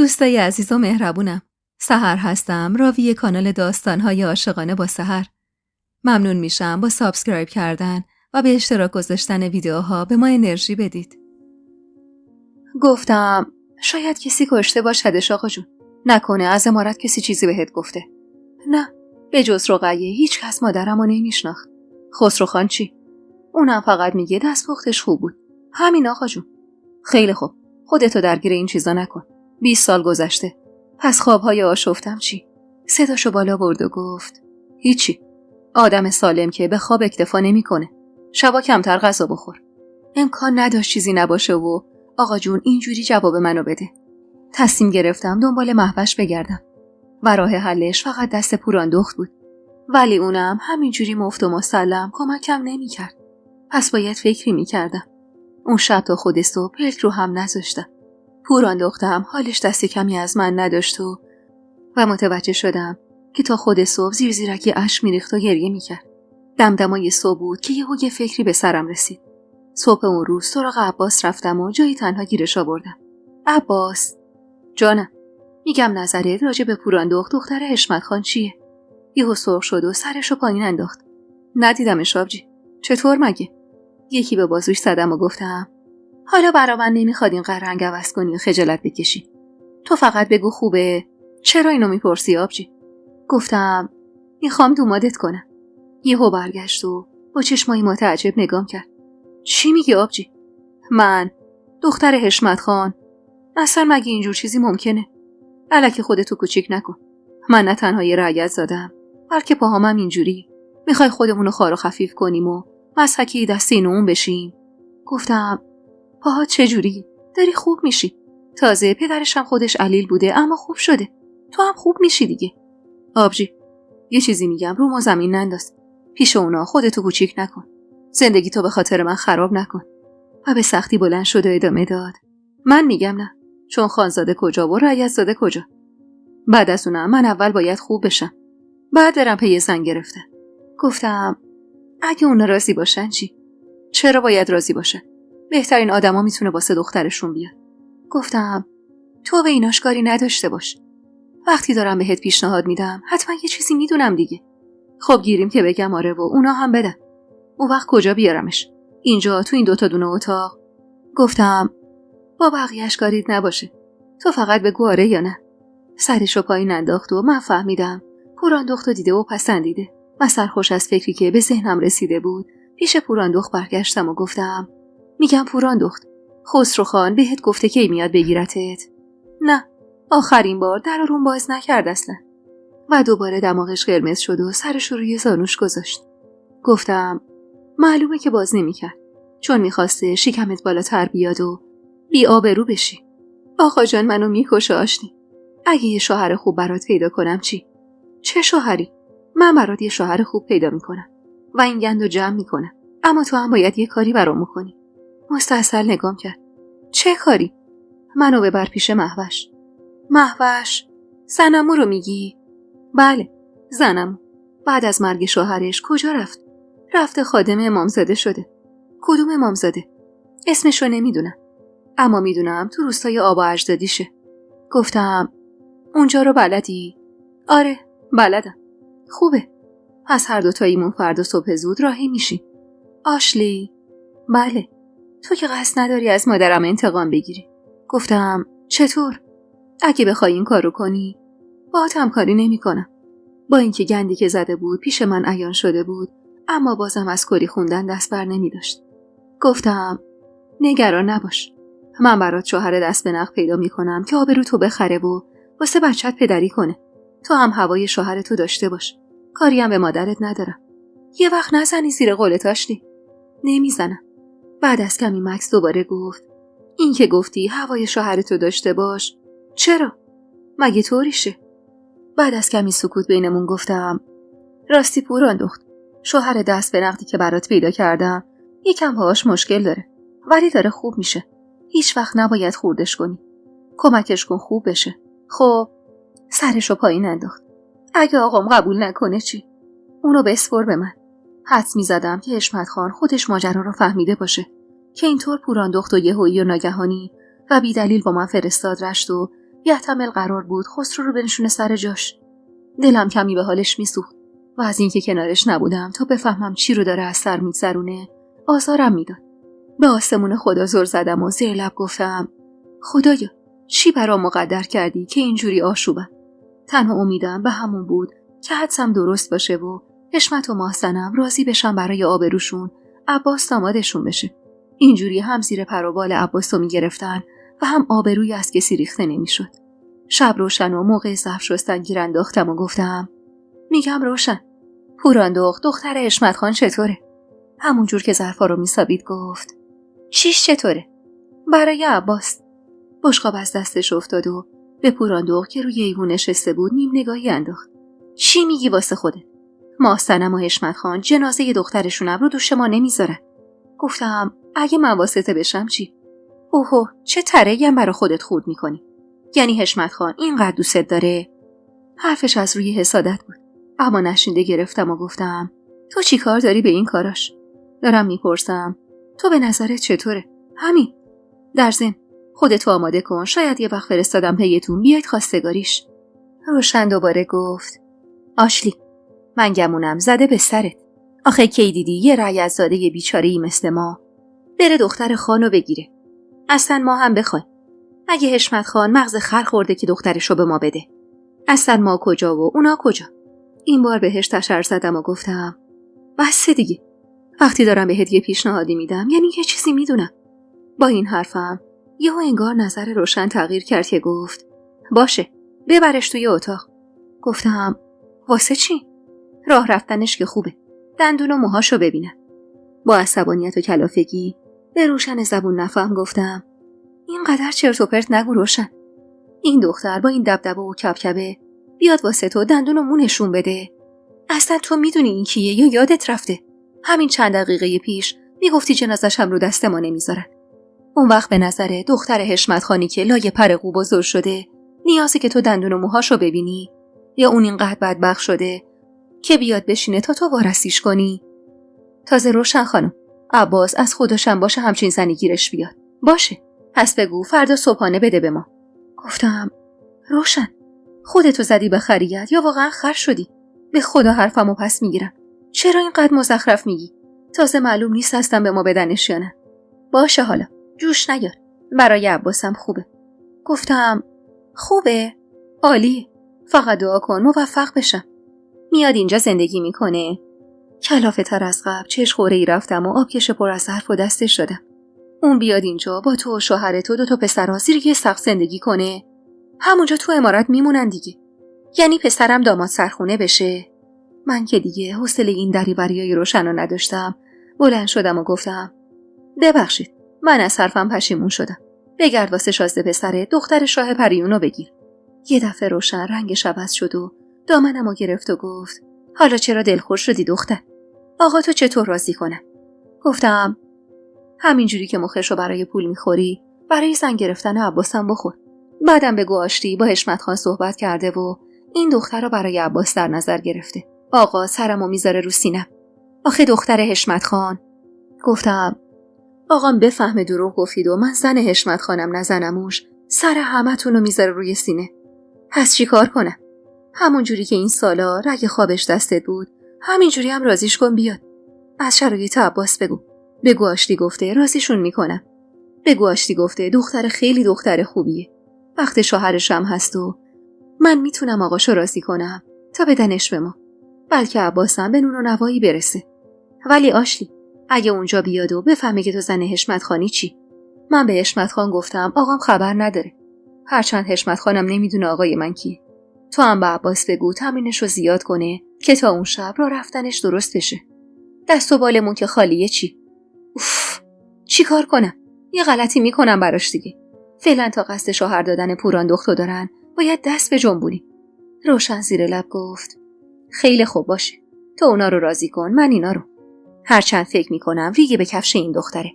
دوستای عزیز و مهربونم، سحر هستم، راوی کانال داستان‌های عاشقانه با سحر. ممنون میشم با سابسکرایب کردن و به اشتراک گذاشتن ویدیوها به ما انرژی بدید. گفتم شاید کسی کشته باشدش آقا جون. نکنه از امارت کسی چیزی بهت گفته؟ نه، به جز رقیه هیچ کس مادرمو نمیشناخت. خسرو خان چی؟ اونم فقط میگه دستپختش خوب بود. همین آقا جون. خیلی خوب، خودتو درگیر این چیزا نکن. 20 سال گذشته. پس خوابهای آشفتم چی؟ صداشو بالا برد و گفت هیچی. آدم سالم که به خواب اکتفا نمیکنه. شبا کمتر غذا بخور. امکان نداشت چیزی نباشه و آقا جون اینجوری جواب منو بده. تصمیم گرفتم دنبال مهوش بگردم و راه حلش فقط دست پوراندخت بود. ولی اونم همینجوری مفت و مسلم کمکم نمیکرد. پس باید فکری میکردم. اون شب تا خود صبح پلک رو هم نذاشتم. پوراندختم حالش دست کمی از من نداشت و متوجه شدم که تا خود صبح زیر زیرکی اشک میریخت و گریه میکرد. دمدمای صبح بود که یه فکری به سرم رسید. صبح اون روز سراغ عباس رفتم و جایی تنها گیرش آوردم. عباس جانم، میگم نظرت راجع به پوراندخت دختر حشمت خان چیه؟ یهو سرخ شد و سرشو پایین انداخت. ندیدمش آبجی. چطور مگه؟ یکی به بازوش زدم و گفتم حالا برا من نمیخواد این رنگ عوض کنی و خجالت بکشی. تو فقط بگو خوبه. چرا اینو میپرسی آبجی؟ گفتم میخوام دومادت کنم. یهو برگشت و با چشمایی متعجب نگام کرد. چی میگی آبجی؟ من دختر حشمت خان؟ اصلا مگه اینجور چیزی ممکنه؟ الکی خودتو کوچیک نکن. من نه تنها یه رعیت زدم، بلکه پاهامم اینجوری. میخوای خودمونو خار و خفیف کنیم و مسحکی دست این و اون بشیم؟ گفتم پاها چجوری؟ داری خوب میشی. تازه پدرش هم خودش علیل بوده اما خوب شده. تو هم خوب میشی دیگه. آبجی یه چیزی میگم، رو ما زمین ننداز. پیش اونا خودتو کوچیک نکن. زندگی تو به خاطر من خراب نکن. و به سختی بلند شد و ادامه داد. من میگم نه، چون خانزاده کجا و رعیت زاده کجا. بعد از اونم من اول باید خوب بشم، بعد برم پی زن گرفته. گفتم اگه اونا راضی باشن چی؟ چرا باید راضی باشه؟ بهترین آدما میتونه واسه دخترشون بیاد. گفتم تو به ایناش کاری نداشته باش. وقتی دارم بهت پیشنهاد میدم حتما یه چیزی میدونم دیگه. خب گیریم که بگم آره و اونا هم بدن. اون وقت کجا بیارمش؟ اینجا تو این 2 دونه اتاق؟ گفتم با بقیه‌اش کاریت نباشه. تو فقط بگو آره یا نه. سرشو پایین انداخت و من فهمیدم پوراندختو دیده و پسندیده. و سرخوش از فکری که به ذهنم رسیده بود پیش پوراندخت برگشتم و گفتم میگم پوراندخت، خسرو خان بهت گفته کی میاد بگیرتت؟ نه، آخرین بار در روم باز نکرد اصلا. و دوباره دماغش قرمز شد و سرش روی زانوش گذاشت. گفتم معلومه که باز نمیکرد، چون میخواسته شکمت بالاتر بیاد و بی آبرو بشی. آقا جان منو میکشه آشنی. اگه یه شوهر خوب برات پیدا کنم چی؟ چه شوهری؟ من برات یه شوهر خوب پیدا میکنم و این گندو جمع میکنم، اما تو هم باید یه کاری برام میکنی. مستحصل نگام کرد. چه کاری؟ منو ببر پیش مهوش. مهوش؟ زنمو رو میگی؟ بله، زنمو. بعد از مرگ شوهرش کجا رفت؟ رفته خادم امامزاده شده. کدوم امامزاده؟ اسمشو نمیدونم، اما میدونم تو روستای آبا اجدادیشه. گفتم اونجا رو بلدی؟ آره بلدم. خوبه. پس هر دوتاییمون فردا صبح زود راهی میشیم. آشلی؟ بله. تو که قصد نداری از مادرم انتقام بگیری. گفتم چطور؟ اگه بخوای این کارو کنی باهات همکاری نمی‌کنم. با اینکه گندی که زده بود پیش من عیان شده بود، اما بازم از کری خوندن دست بر نمی‌داشت. گفتم نگران نباش. من برات شوهر دست به نخ پیدا می‌کنم که آبرو تو بخره و واسه بچت پدری کنه. تو هم هوای شوهرتو داشته باش. کاری هم به مادرت ندارم. یه وقت نزنی زیر قولت آشلی. نمیزنم. بعد از کمی مکس دوباره گفت این که گفتی هوای شوهرتو داشته باش، چرا؟ مگه طوریشه؟ بعد از کمی سکوت بینمون گفتم راستی پوراندخت، شوهر دست به نقدی که برات پیدا کردم یکم باهاش مشکل داره، ولی داره خوب میشه. هیچ وقت نباید خوردش کنی. کمکش کن خوب بشه. خب سرشو پایین انداخت. اگه آقام قبول نکنه چی؟ اونو بسپر به من. حدس میزدم که حشمت خان خودش ماجرا رو فهمیده باشه که اینطور پوراندخت و یهویی و ناگهانی و بی دلیل با من فرستاد رشت و یحتمل قرار بود خسرو رو بنشونه سر جاش. دلم کمی به حالش میسوخت و از اینکه کنارش نبودم تا بفهمم چی رو داره از سر میگذرونه آزارم میداد. به آسمون خدا زل زدم و زیر لب گفتم خدایا چی برام مقدر کردی که اینجوری آشوبم. تنها امیدم به همون بود که حدسم درست باشه و حشمت و محسنم راضی بشن برای آبروشون عباس دامادشون بشه. اینجوری هم زیر پر و بال عباس رو میگرفتن و هم آبروی از کسی ریخته نمیشد. شب روشن و موقع ظرف شستن گیر انداختم و گفتم میگم روشن، پوراندخت دختر حشمت خان چطوره؟ همونجور که ظرفا رو میسابید گفت چیش چطوره؟ برای عباس. بشقاب از دستش افتاد و به پوراندخت که روی ایوون نشسته بود نیم نگاهی انداخت. چی میگی واسه خودت؟ محسنم و حشمت خان جنازه دخترشونم رو دوش ما نمیذارن. گفتم اگه من واسطه بشم چی؟ اوهو چه تره‌ای هم برا خودت خورد میکنی. یعنی حشمت خان اینقدر دوست داره؟ حرفش از روی حسادت بود، اما نشینده گرفتم و گفتم تو چی کار داری به این کاراش؟ دارم میپرسم تو به نظرت چطوره؟ همین. در ضمن خودتو آماده کن، شاید یه وقت فرستادم پیتون بیاید خواستگاریش. روشن دوباره گفت آشلی من گمونم زده به سرت. آخه کی دیدی یه رعیت زاده بیچاره‌ای مثل ما بره دختر خانو بگیره؟ اصلا ما هم بخوایم. اگه حشمت خان مغز خر خورده که دخترشو به ما بده، اصلا ما کجا و اونا کجا؟ این بار بهش تشر زدم و گفتم بس دیگه، وقتی دارم بهت یه پیشنهادی میدم یعنی یه چیزی میدونم. با این حرفم یهو انگار نظر روشن تغییر کرد که گفت باشه ببرش توی اتاق. گفتم واسه چی؟ راه رفتنش که خوبه، دندون و موهاشو ببینم. با عصبانیت و کلافگی به روشن زبون نفهم گفتم اینقدر چرت و پرت نگو روشن. این دختر با این دبدبه و کبکبه بیاد واسه تو دندون و مو نشون بده؟ اصلا تو میدونی این کیه یا یادت رفته؟ همین چند دقیقه پیش میگفتی جنازش هم رو دست ما نمیذارن. اون وقت به نظر دختر حشمت خانی که لایه پر قو بزرگ شده نیازی که تو دندون و موهاشو ببینی؟ یا اون اینقدر بدبخت شده که بیاد بشینه تا تو وارسیش کنی؟ تازه روشن خانم عباس از خودشم باشه همچین زنی گیرش بیاد. باشه پس بگو فردا صبحانه بده به ما. گفتم روشن خودتو زدی به خریت یا واقعا خر شدی؟ به خدا حرفمو پس میگیرم. چرا اینقدر مزخرف میگی؟ تازه معلوم نیست هستم به ما بدنش یا نه. باشه حالا جوش نیار، برای عباسم خوبه. گفتم خوبه؟ عالیه، فقط دعا کن موفق بشم. میاد اینجا زندگی میکنه؟ کلافه تر از قبل چشخوره‌ای رفتم و آبکش پر از ظرف و دستش دادم. اون بیاد اینجا با تو و شوهرت و 2 پسرها زیر یه سقف زندگی کنه؟ همونجا تو عمارت میمونن دیگه. یعنی پسرم داماد سرخونه بشه؟ من که دیگه حوصله این دریوریای روشن رو نداشتم. بلند شدم و گفتم ببخشید من از حرفم پشیمون شدم. بگرد واسه شازده پسره دختر شاه پریونو بگیر. یه دفعه روشن رنگش عوض شد و دامنمو گرفت و گفت حالا چرا دلخور شدی دختر؟ آقا تو چطور راضی کنم؟ گفتم همینجوری که مخشو برای پول میخوری برای زن گرفتن عباسم بخور. بعدم بگو آشتی با حشمت خان صحبت کرده و این دختر رو برای عباس در نظر گرفته. آقا سرمو میذاره رو سینم. آخه دختر حشمت خان. گفتم آقام بفهمه دروغ گفتید و من زن حشمت خانم نزنموش سر همتون رو میذاره روی سینه. پس چی کار کنم؟ همونجوری که این سالا رگ خوابش دستت بود همینجوری هم راضیش کن بیاد. از شرایط عباس بگو آشتی گفته راضیشون میکنم. بگو آشتی گفته دختر خیلی دختر خوبیه، وقت شوهرش هم هست و من میتونم آقاشو راضی کنم تا بدنش به ما، بلکه عباسم به نون و نوایی برسه. ولی آشلی اگه اونجا بیاد و بفهمه که تو زن حشمت خانی چی؟ من به حشمت خان گفتم آقام خبر نداره، هرچند حشمت خانم نمیدونه آقای من کیه. تو هم به عباس بگو تمرینش رو زیاد کنه که تا اون شب راه رفتنش درست بشه. دست و بالمون که خالیه چی؟ اوف چی کار کنم؟ یه غلطی میکنم براش دیگه. فعلا تا قصد شوهر دادن پوراندختو دارن باید دست به جنبونی. روشن زیر لب گفت خیلی خوب باشه، تو اونا رو راضی کن من اینا رو. هرچند فکر میکنم ریگه به کفش این دختره،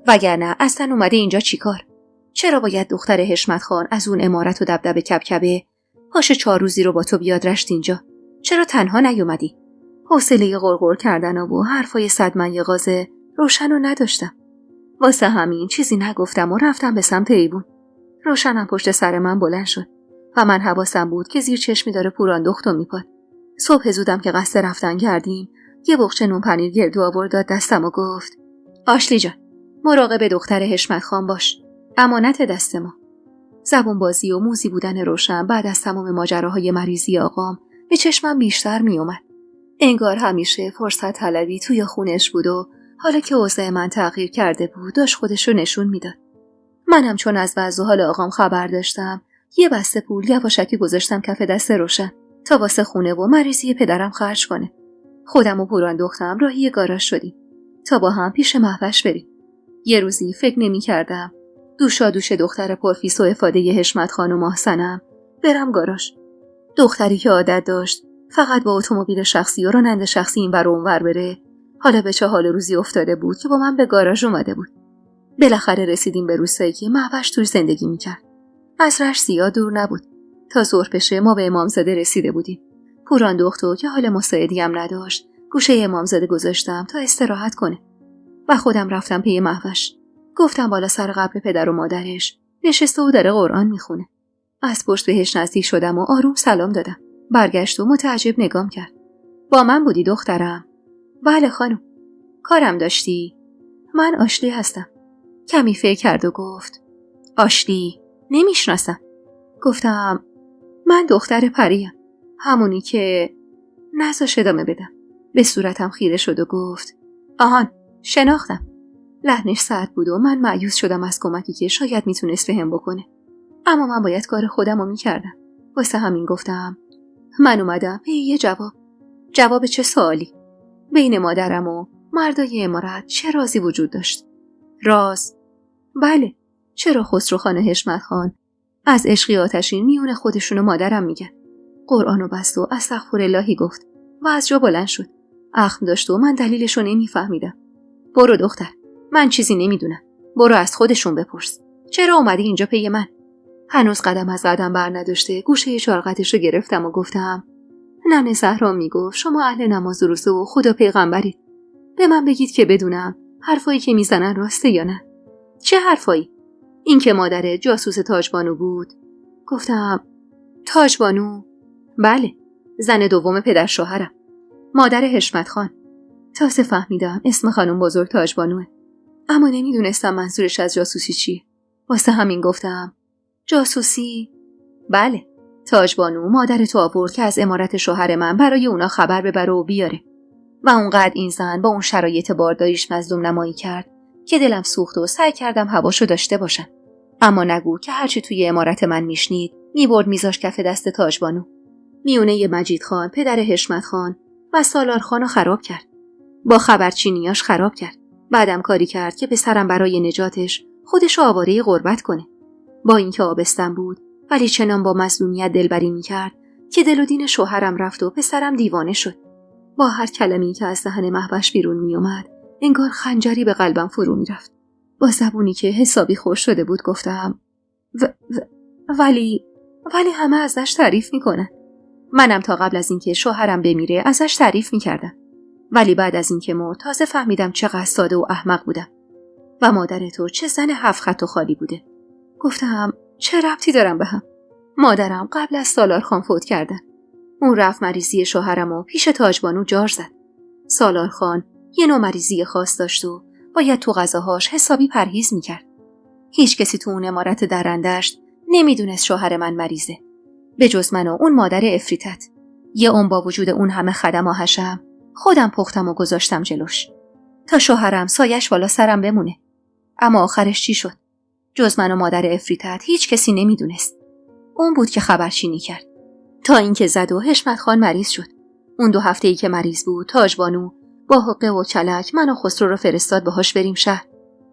وگرنه اصلا اومده اینجا چیکار؟ چرا باید دختر حشمت خان از اون عمارت و دبدبه کبکبه پاش 4 روزی رو با تو بیاد رشت اینجا؟ چرا تنها نیومدی؟ حوصله غرغر کردن و حرفای 100 من یغازه روشن رو نداشتم. واسه همین چیزی نگفتم و رفتم به سمت ایوون. روشنم پشت سر من بلند شد و من حواسم بود که زیر چشمی داره پوران دختم میپاد. صبح زودم که قصد رفتن کردیم یه بخچه نون پنیر گردو آورد داد دستم و گفت آشلی جان مراقب دختر حشمت خان باش، امانت دست ما. زبون بازی و موزی بودن روشن بعد از تمام ماجراهای مریضی آقام به چشمم بیشتر می اومد. انگار همیشه فرصت طلبی توی خونش بود و حالا که اوضاع من تغییر کرده بود داشت خودش رو نشون میداد. منم چون از وضع و حال آقام خبر داشتم یه بسته پول یواشکی گذاشتم کف دست روشن تا واسه خونه و مریضی پدرم خرج کنه. خودم و پوران دختم راهی گاراژ شدیم تا با هم پیش مهوش بریم. یه روزی فکر نمی‌کردم دوشا دوش دختر پرفیس و افاده حشمت خان و محسنم برم گاراژ. دختری که عادت داشت فقط با اتومبیل شخصی و راننده شخصی این ور و اون ور بره، حالا به چه حال روزی افتاده بود که با من به گاراژ اومده بود. بالاخره رسیدیم به روستایی که مهوش توش زندگی می‌کرد. از رشت زیاد دور نبود. تا ظهر بشه ما به امامزاده رسیده بودیم. پوران دختو که حال مساعدی هم نداشت گوشه امامزاده گذاشتم تا استراحت کنه و خودم رفتم پی مهوش. گفتم بالا سر قبر پدر و مادرش نشسته و داره قرآن میخونه. از پشت بهش نزدیک شدم و آروم سلام دادم. برگشت و متعجب نگام کرد. با من بودی دخترم؟ بله خانم. کارم داشتی؟ من آشلی هستم. کمی فکر کرد و گفت آشلی؟ نمیشناسم. گفتم من دختر پریم، همونی که نذاش ادامه بدم. به صورتم خیره شد و گفت آهان شناختم. لحنش سرد بود و من مایوس شدم از کمکی که شاید میتونست بهم بکنه، اما من باید کار خودم رو میکردم. واسه همین گفتم من اومدم به یه جواب چه سوالی؟ بین مادرم و مردای امارت چه رازی وجود داشت؟ راز؟ بله. چرا خسروخان حشمت خان از عشقی آتشین میون خودشون و مادرم میگن؟ قرآنو بست و استغفراللهی گفت و از جا بلند شد. اخم داشت و من دلیلشو نمیفهمیدم. برو دختر، من چیزی نمیدونم. برو از خودشون بپرس. چرا اومدی اینجا پی من؟ هنوز قدم از قدم بر نداشته گوشه چارقتشو گرفتم و گفتم ننه زهرا میگفت شما اهل نماز و روزه و خدا پیغمبرید. به من بگید که بدونم حرفایی که میزنن راسته یا نه. چه حرفایی؟ این که مادر جاسوس تاجبانو بود. گفتم تاجبانو؟ بله، زن دوم پدر شوهرم، مادر حشمت خان. تازه فهمیدم اسم خانم بزرگ تاجبانوه، اما نمیدونستم منظورش از جاسوسی چیه. واسه همین گفتم جاسوسی؟ بله، تاجبانو مادر تو آورد که از امارت شوهر من برای اونا خبر ببره و بیاره و اونقدر این زن با اون شرایط بارداریش مظلوم نمایی کرد که دلم سوخت و سعی کردم هواشو داشته باشم. اما نگو که هرچی توی امارت من میشنید میبرد میذاش کف دست تاجبانو. میونه مجید خان پدر حشمت خان و سالار خانو خراب کرد. با خبرچینیاش خراب کرد. بعدم کاری کرد که پسرم برای نجاتش خودشو آواره غربت کنه. با اینکه آبستن بود ولی چنان با مظلومیت دلبری میکرد که دل و دین شوهرم رفت و پسرم دیوانه شد. با هر کلمه‌ای که از دهن مهوش بیرون میومد انگار خنجری به قلبم فرو میرفت. با زبونی که حسابی خوش شده بود گفتم ولی همه ازش تعریف میکنن. منم تا قبل از اینکه شوهرم بمیره ازش تعریف میکردم، ولی بعد از اینکه مرد تازه فهمیدم چقدر ساده و احمق بودم و مادر تو چه زن 7 خط و خالی بوده. گفتم چه ربطی دارم به هم؟ مادرم قبل از سالار خان فوت کردن. اون رفت مریضی شوهرم و پیش تاجبانو جار زد. سالار خان یه نوع مریضی خاص داشت و باید تو غذاهاش حسابی پرهیز میکرد. هیچ کسی تو اون امارت درندشت نمیدونست شوهر من مریضه به جز من و اون مادر افریتت. یه اون با وجود اون همه خدم و حشم خودم پختم و گذاشتم جلوش تا شوهرم سایش بالا سرم بمونه. اما آخرش چی شد؟ جز من و مادر افریتت هیچ کسی نمیدونست. اون بود که خبرچینی کرد تا اینکه زد و حشمت خان مریض شد. اون 2 هفته‌ای که مریض بود تاجبانو با حقه و کلک من و خسرو رو فرستاد باهاش بریم شهر.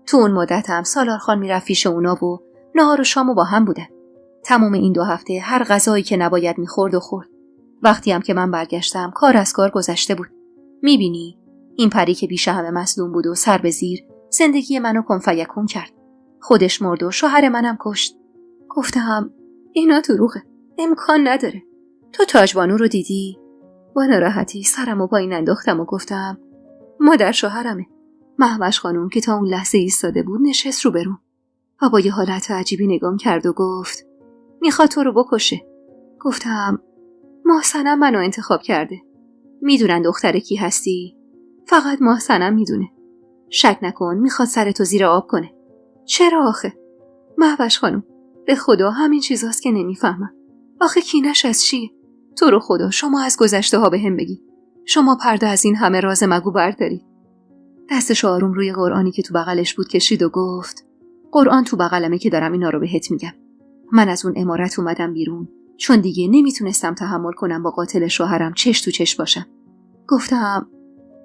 تو اون مدت هم سالار خان میرفت پیش اونا و نهار و شامو با هم بودن. تمام این 2 هفته هر غذایی که نباید میخورد و خورد. وقتی هم که من برگشتم کار از کار گذشته بود. میبینی این پری که بیش همه مظلوم بود و سر به زیر زندگی منو کن فیکون کرد. خودش مرد و شوهر منم کشت. گفتم اینا دروغه، امکان نداره. تو تاجبانو رو دیدی؟ با ناراحتی سرمو پایین انداختم و گفتم مادر شوهرمه. مهوش خانم که تا اون لحظه ایستاده بود نشست رو برون. و با یه حالت عجیبی نگام کرد و گفت میخواد تو رو بکشه. گفتم محسنم منو انتخاب کرده. میدونن دختر کی هستی؟ فقط محسنم میدونه. شک نکن میخواد سرتو زیر آب کنه. چرا آخه؟ مهوش خانم، به خدا همین چیزاست که نمیفهمم. آخه کینش از چیه؟ تو رو خدا شما از گذشته ها به هم بگی. شما پرده از این همه راز مگو بردارید. دستش آروم روی قرآنی که تو بغلش بود کشید و گفت قرآن تو بغلمه که دارم اینا رو بهت میگم. من از اون عمارت اومدم بیرون چون دیگه نمیتونستم تحمل کنم با قاتل شوهرم چش تو چش باشم. گفتم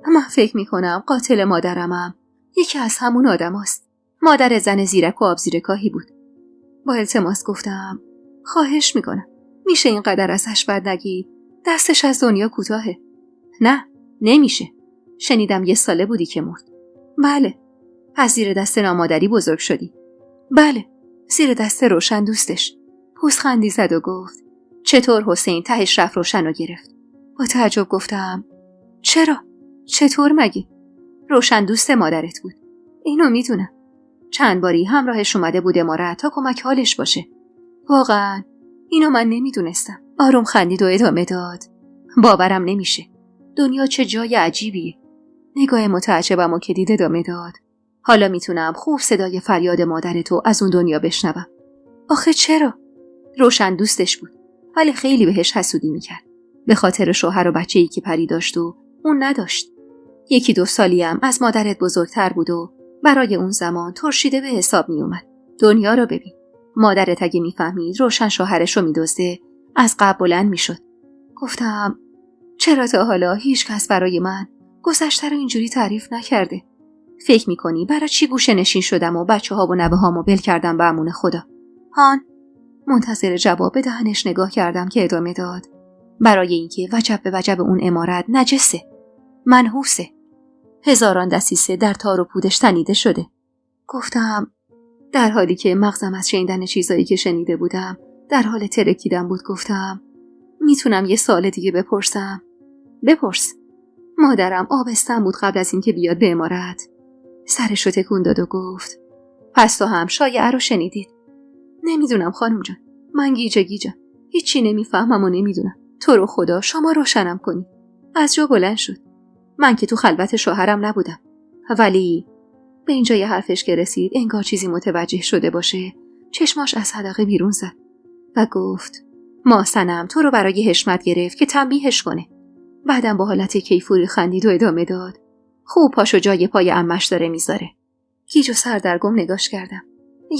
من فکر میکنم قاتل مادرمم یکی از همون آدم هست. مادر زن زیرک و آبزیرکاهی بود. با التماس گفتم خواهش میکنم میشه اینقدر ازش بد نگید؟ دستش از دنیا کوتاهه. نه نمیشه. شنیدم 1 ساله بودی که مرد. بله. از زیر دست نامادری بزرگ شدی. بله. زیر دست روشن دوستش. پوزخندی زد و گفت چطور حسین تهش رفت روشن رو گرفت؟ با تعجب گفتم چرا؟ چطور مگه؟ روشن دوست مادرت بود. اینو میدونم. چند باری همراهش اومده بود امارت تا کمک حالش باشه. واقعا اینو من نمیدونستم. آروم خندید و ادامه داد باورم نمیشه. دنیا چه جای عجیبیه. نگاه متعجبم و که دید ادامه داد حالا میتونم خوب صدای فریاد مادرتو از اون دنیا بشنوم. آخه چرا؟ روشن دوستش بود ولی خیلی بهش حسودی میکرد. به خاطر شوهر و بچه‌ای که پری داشت و اون نداشت. 1-2 سالی هم از مادرت بزرگتر بود و برای اون زمان ترشیده به حساب میومد. دنیا رو ببین. مادرت اگه میفهمید روشن شوهرش رو میدزده از قبل بلند میشد. گفتم چرا تا حالا هیچ کس برای من گذشته رو اینجوری تعریف نکرده؟ فکر میکنی برای چی گوشه نشین شدم و بچه‌ها و نوه‌هامو ول کردم به امون خدا؟ هان؟ منتظر جواب به دهنش نگاه کردم که ادامه داد برای اینکه وجب به وجب اون عمارت نجسه، منحوسه، هزاران دسیسه در تار و پودش تنیده شده. گفتم در حالی که مغزم از شنیدن چیزایی که شنیده بودم در حال ترکیدن بود گفتم میتونم 1 سوال دیگه بپرسم؟ بپرس. مادرم آبستن بود قبل از اینکه بیاد به عمارت. سرش رو تکون داد و گفت پس تو هم شایعه رو شنیدید؟ نمیدونم خانم جان. من گیجم. هیچی نمیفهمم و نمیدونم. تو رو خدا شما روشنم کنی. از جا بلند شد. من که تو خلوت شوهرم نبودم. ولی به اینجای حرفش که رسید انگار چیزی متوجه شده باشه چشماش از حدقه بیرون زد و گفت محسنم تو رو برای حشمت گرفت که تنبیهش کنه. بعدم با حالت کیفوری خندید و ادامه داد خوب پاشو جای پای عمش داره میذاره. گیج و سردرگم نگاش کردم.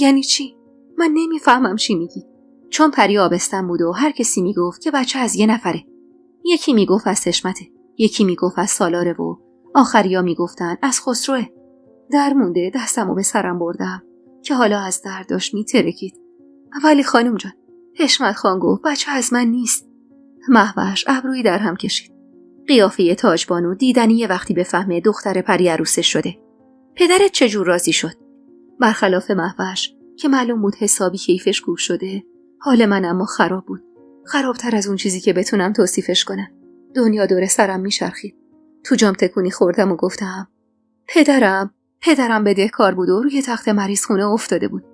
یعنی چی؟ من نمیفهمم چی میگی. چون پری آبستن بود و هر کسی میگفت که بچه از 1 نفره. یکی میگفت از حشمته، یکی میگفت از سالاره و آخریا میگفتن از خسروه. در مونده دستمو به سرم بردم که حالا از درد داشت میترکید. ولی خانم جان، حشمت خان گفت بچه از من نیست. مهوش ابرویی در هم کشید. قیافه تاجبانو دیدنی وقتی بفهمه دختر پری عروسش شده. پدرت چجور راضی شد؟ برخلاف مهوش که معلوم بود حسابی کیفش گوش شده، حال من اما خراب بود. خرابتر از اون چیزی که بتونم توصیفش کنم. دنیا دور سرم میچرخید. تو جام تکونی خوردم و گفتم پدرم بدهکار بود و روی تخت مریض خونه افتاده بود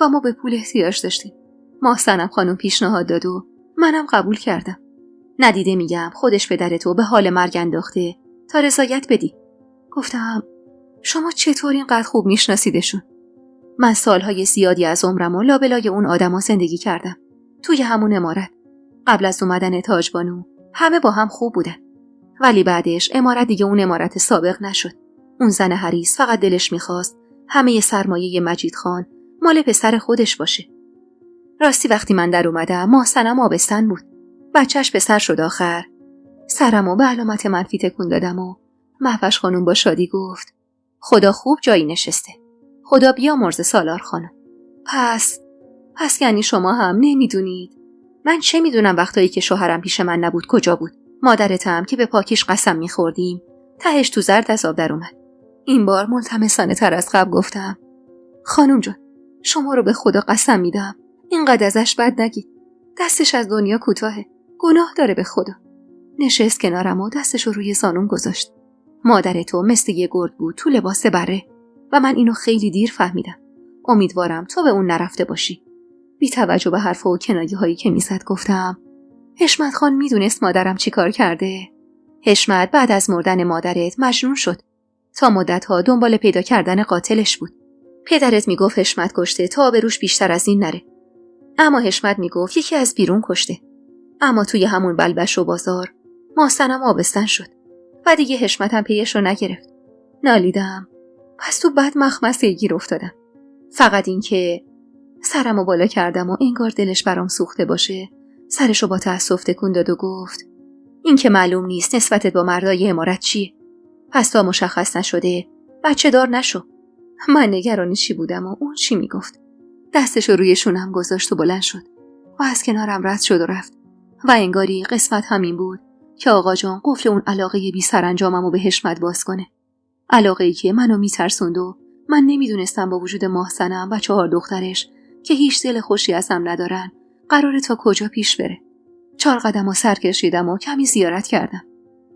و ما به پول احتیاج داشتیم. محسنم خانم پیشنهاد داد و منم قبول کردم. ندیده میگم خودش پدرتو به حال مرگ انداخته تا رضایت بدی. گفتم شما چطور اینقدر خوب میشناسیدشون؟ من سالهای زیادی از عمرم و لابلای اون آدما زندگی کردم. توی همون عمارت. قبل از اومدن تاجبانو همه با هم خوب بودن. ولی بعدش عمارت دیگه اون عمارت سابق نشد. اون زن حریص فقط دلش میخواست همه سرمایه مجید خان مال پسر خودش باشه. راستی وقتی من در اومدم محسنم آبستن بود. بچهش پسر شد آخر. سرمو به علامت منفی تکون دادم و مهوش خانم با شادی گفت خدا خوب جایی نشسته. خدا بیامرزه سالار خانم. پس یعنی شما هم نمیدونید؟ من چه میدونم وقتایی که شوهرم پیش من نبود کجا بود؟ مادرتم که به پاکیش قسم میخوردیم تهش تو زرد از آب در اومد. این بار ملتمسانه تر از قبل گفتم خانم جان شما رو به خدا قسم میدم اینقدر ازش بد نگید. دستش از دنیا کوتاهه. گناه داره به خدا. نشست کنارم و دستش رو روی زانوم گذاشت. مادر تو مثل یه گرد بود تو لباس بره و من اینو خیلی دیر فهمیدم. امیدوارم تو به اون نرفته باشی. بی توجه به حرف و کنایه هایی که میزد گفتم حشمت خان میدونست مادرم چی کار کرده. حشمت بعد از مردن مادرت مجنون شد. تا مدتها دنبال پیدا کردن قاتلش بود. پدرت میگفت حشمت کشته تا به روش بیشتر از این نره. اما حشمت میگفت یکی از بیرون کشته. اما توی همون بلبش و بازار ماستنم آبستن شد و دیگه حشمتم پیش رو نگرفت. نالیدم. پس تو بد مخمسه گیر افتادم. فقط این که سرمو بالا کردم و انگار دلش برام سوخته باشه سرشو با تأسف تکون داد و گفت این که معلوم نیست نسبتت با مردای عمارت چیه. پس تا مشخص نشده بچه دار نشو. من نگرانی چی بودم و اون چی میگفت. دستشو روی شونم گذاشت و بلند شد و از کنارم رد شد و رفت و انگاری قسمت همین بود که آقا جان قفل اون علاقه بی سرانجاممو به حشمت باز کنه. علاقه‌ای که منو میترسوند و من نمیدونستم با وجود محسنم و 4 دخترش که هیچ دل خوشی ازم ندارن قراره تا کجا پیش بره. 4 قدم و سر کشیدم و کمی زیارت کردم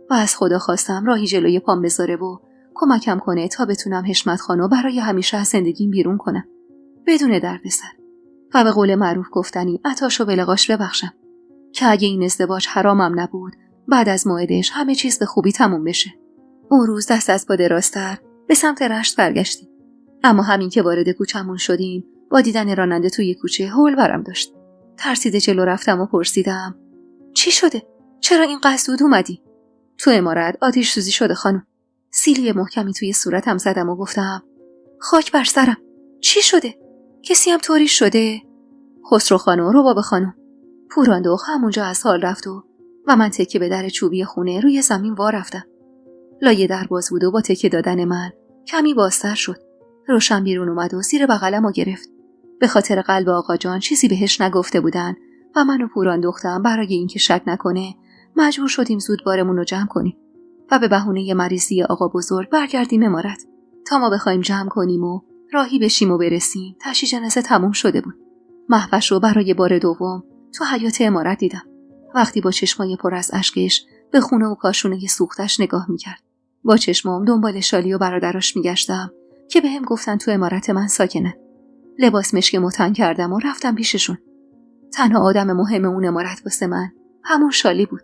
و از خدا خواستم راهی جلوی پام بذاره و کمکم کنه تا بتونم حشمت خانو برای همیشه از زندگیم بیرون کنم بدون دردسر و به قول معروف گفتنی عطاشو به لقاش ببخشم که اگه این ازدواج حرامم نبود بعد از موعدش همه چیز به خوبی تموم بشه. اون روز دست از پا دراستر به سمت رشت برگشتیم. اما همین که وارد کوچمون شدیم با دیدن راننده توی کوچه هول برم داشت. ترسیده جلو رفتم و پرسیدم چی شده؟ چرا اینقدر زود اومدی؟ تو عمارت آتش سوزی شده خانم. سیلی محکمی توی صورتم زدم و گفتم خاک بر سرم. چی شده؟ کسی هم طوری شده؟ خسرو خانم رباب خانم. پوراندخت همونجا از حال رفت و من تکه به در چوبی خونه روی زمین وا رفتم. لایه در باز بود و با تکه دادن من کمی بازتر شد. روشن بیرون اومد و زیر بغلمو گرفت. به خاطر قلب آقا جان چیزی بهش نگفته بودن و من و پوراندختم برای اینکه شک نکنه مجبور شدیم زود بارمون رو جمع کنیم و به بهونه مریضی آقا بزرگ برگردیم عمارت تا ما بخوایم جمع کنیم و راهی بشیم و برسیم. تشییع جنازه تموم شده بود. مهوش رو برای بار دوم تو حیاط عمارت دیدم. وقتی با چشمای پر از اشکش به خونه و کاشونه سوختش نگاه میکرد. با چشمام دنبال شالی و برادراش میگشتم که بهم گفتن تو عمارت من ساکنن. لباس مشک متن کردم و رفتم پیششون. تنها آدم مهم اون عمارت واسه من همون شالی بود.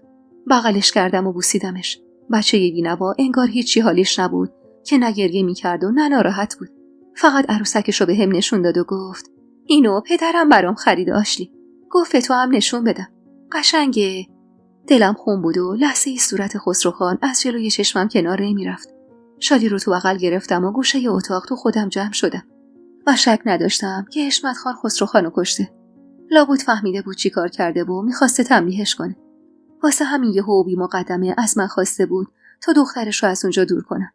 بغلش کردم و بوسیدمش. بچه بی‌نوا انگار هیچی حالیش نبود که نه گریه میکرد و نه ناراحت بود. فقط عروسکشو بهم نشون داد و گفت اینو پدرم برام خرید آشلی. گفت تو هم نشون بدم. قشنگه. دلم خون بود و لحظه ای صورت خسروخان از جلوی چشمم کنار نمیرفت. شالی رو تو بغل گرفتم و گوشه اتاق تو خودم جمع شدم و شک نداشتم که حشمت خان خسروخانو کشته. لابد فهمیده بود چی کار کرده و میخواسته تنبیهش کنه. واسه همین یهو بی مقدمه از من خواسته بود تا دخترش رو از اونجا دور کنم.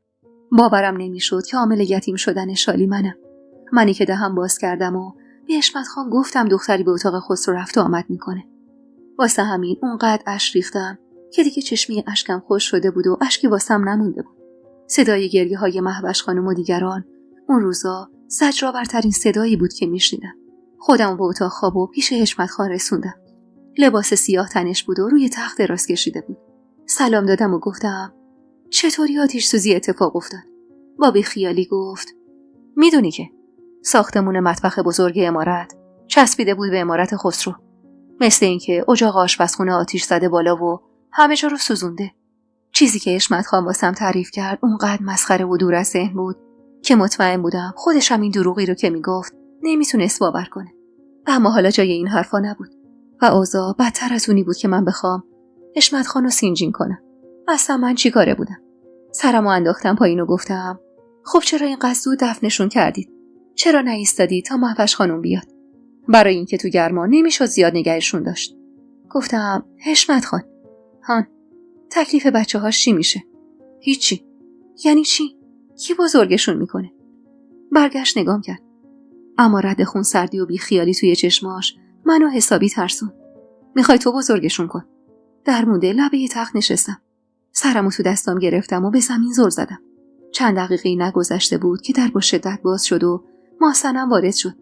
باورم نمیشد که عامل یتیم شدن شالی منم. منی که دهن باز کردم و به حشمت خان گفتم دختری به اتاق خسرو رفت و آمد میکنه. واسه همین اونقدر اشک ریختم که دیگه چشمی اشکم خوش شده بود و اشکی واسم نمونده بود. صدای گریه های مهوش خانم و دیگران اون روزا زجرآورترین صدایی بود که میشنیدم. خودم به اتاق خواب و پیش حشمت خان رسوندم. لباس سیاه تنش بود و روی تخت دراز کشیده بود. سلام دادم و گفتم چطوری آتش سوزی اتفاق افتاد؟ با بیخیالی گفت میدونی که ساختمون مطبخ بزرگ عمارت چسبیده بود به عمارت خسرو. مثل اینکه اجاق آشپزخونه آتش زده بالا و همه جا رو سوزونده. چیزی که حشمت خان واسم تعریف کرد اونقدر مسخره و دور از ذهن بود که مطمئن بودم خودش هم این دروغی رو که میگفت نمیتونست باور کنه. اما حالا جای این حرفا نبود و اوضاع بدتر از اونی بود که من بخوام حشمت خان رو سینجین کنم. اصلا من چی کاره بودم؟ سرمو انداختم پایین و گفتم خب چرا اینقدر زود دفنشون کردید؟ چرا نایستادید تا مهوش خانم بیاد؟ برای اینکه تو گرما نمیشد زیاد نگهشون داشت. گفتم حشمت خان هان تکلیف بچه‌هاش چی میشه؟ هیچی. یعنی چی؟ کی بزرگشون میکنه؟ برگشت نگام کرد. اما رد خون سردی و بیخیالی توی چشماش منو حسابی ترسون. میخوای تو بزرگشون کن؟ در مونده لبه تخت نشستم. سرمو تو دستام گرفتم و به زمین زل زدم. چند دقیقه نگذشته بود که در با شدت باز شد و محسنم وارد شد.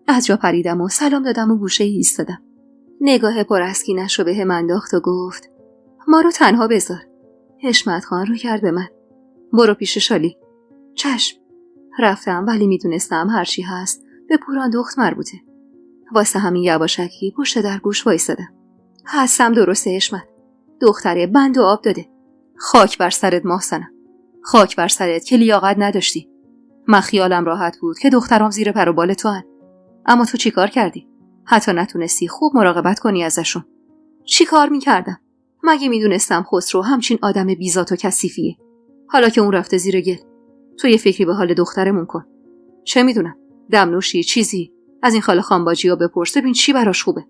از جا پریدم و سلام دادم و گوشه ایستادم. نگاه پر از کینه‌شو بهم انداخت و گفت ما رو تنها بذار. حشمت خان رو کرد به من. برو پیش شالی. چشم. رفتم ولی میدونستم هرچی هست به پوران دخت مربوطه. واسه همین یواشکی پشت در گوش وایسادم. هستم درسته حشمت. دختره بند و آب داده. خاک بر سرت محسنم. خاک بر سرت که لیاقت نداشتی. من خیالم راحت بود که دخترام زیر پر و بال تو هن. اما تو چی کار کردی؟ حتی نتونستی خوب مراقبت کنی ازشون. چی کار میکردم؟ مگه میدونستم خسرو همچین آدم بیزات و کثیفیه؟ حالا که اون رفته زیر گل، تو یه فکری به حال دخترمون کن. چه میدونم، دمنوشی چیزی از این خاله خانباجی ها بپرس ببین چی براش خوبه.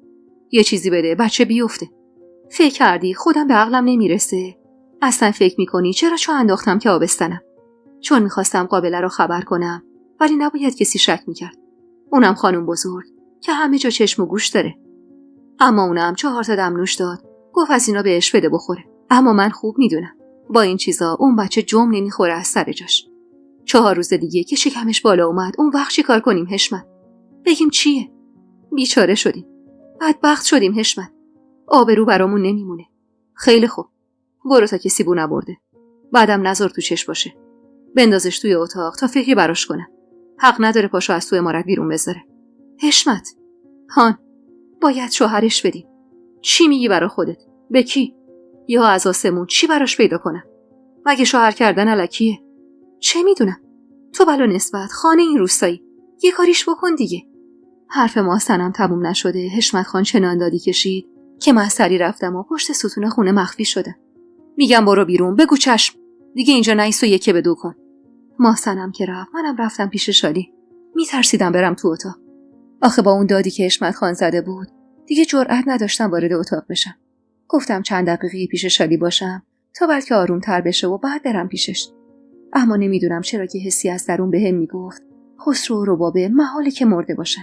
یه چیزی بده بچه بیفته. فکر کردی خودم به عقلم نمیرسه؟ اصلا فکر میکنی چرا چو انداختم که آبستنم؟ چون میخواستم قابله رو خبر کنم، ولی نباید کسی شک میکرد. اونم خانم بزرگ که همه جا چشم و گوش داره. اما اونم 4 تا دمنوش داد، گفت از اینا بهش بده بخوره. اما من خوب میدونم با این چیزا اون بچه جم نمیخوره از سر جاش. 4 روز دیگه که شکمش بالا اومد، اون وقت چی کار کنیم حشمت؟ بگیم چیه؟ بیچاره شدیم. بدبخت شدیم حشمت. آبرو برامون نمیمونه. خیلی خوب. برو تا کسی بو نبرده. بعدم نذار تو چش باشه. بندازش توی اتاق تا فکری براش کنه. حق نداره پاشو از تو عمارت بیرون بذاره. حشمت. هان. باید شوهرش بدیم. چی میگی برا خودت؟ به کی؟ یا از آسمون چی براش پیدا کنم؟ مگه شوهر کردن الکیه؟ چه میدونم؟ تو بلا نسبت خانه این روستایی یه کاریش بکن دیگه. حرف محسنم تموم نشده حشمت خان چنان دادی کشید که من سری رفتم و پشت ستون خونه مخفی شدم. میگم برو بیرون، بگو چشم، دیگه اینجا نایست و 1 به 2 کن. محسنم که رفت منم رفتم پیش شالی. میترسیدم برم تو اتاق. آخه با اون دادی که حشمت خان زده بود دیگه جرئت نداشتم وارد اتاق بشم. گفتم چند دقیقه پیش شالی باشم تا بلکه آرومتر بشه و بعد برم پیشش. اما نمیدونم چرا که حسی از درون بهم میگفت خسرو و ربابه محاله که مرده باشن.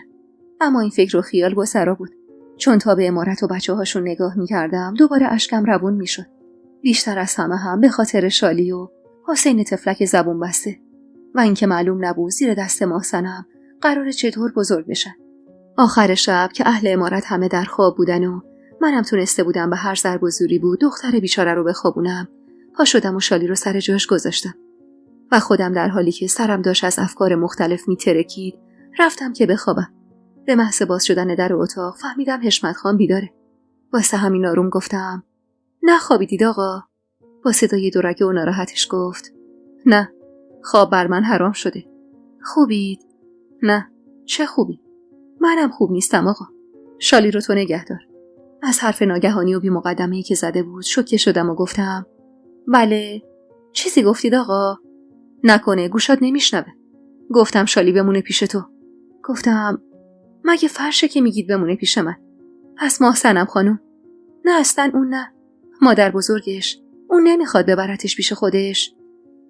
اما این فکر و خیال گذرا بود، چون تا به عمارت و بچه‌هاشون نگاه می‌کردم دوباره اشکم روون میشد. بیشتر از همه هم به خاطر شالی و حسین تفلک زبون بسته و اینکه معلوم نبود زیر دست محسنم قراره چطور بزرگ بشن. آخر شب که اهل عمارت همه در خواب بودن و منم تونسته بودم به هر ضرب و زوری بود دختر بیچاره رو بخوابونم، پا شدم و شالی رو سر جاش گذاشتم و خودم در حالی که سرم داشت از افکار مختلف میترکید رفتم که بخوابم. به محض باز شدن در اتاق فهمیدم حشمت خان بیداره. واسه همین آروم گفتم نخوابیدید آقا؟ با صدای دورگه و ناراحتش گفت نه، خواب بر من حرام شده. خوبید؟ نه. چه خوبی؟ منم خوب نیستم آقا. شالی رو تو نگه دار. از حرف ناگهانی و بی مقدمه‌ای که زده بود شوکه شدم و گفتم بله. چیزی گفتید آقا؟ نکنه گوشات نمیشنوه. گفتم شالی بمونه پیش تو. گفتم مگه فرشه که میگید بمونه پیش من؟ پس محسنم خانم؟ نه اصلا اون نه. مادر بزرگش اون نمیخواد ببرتش پیش خودش.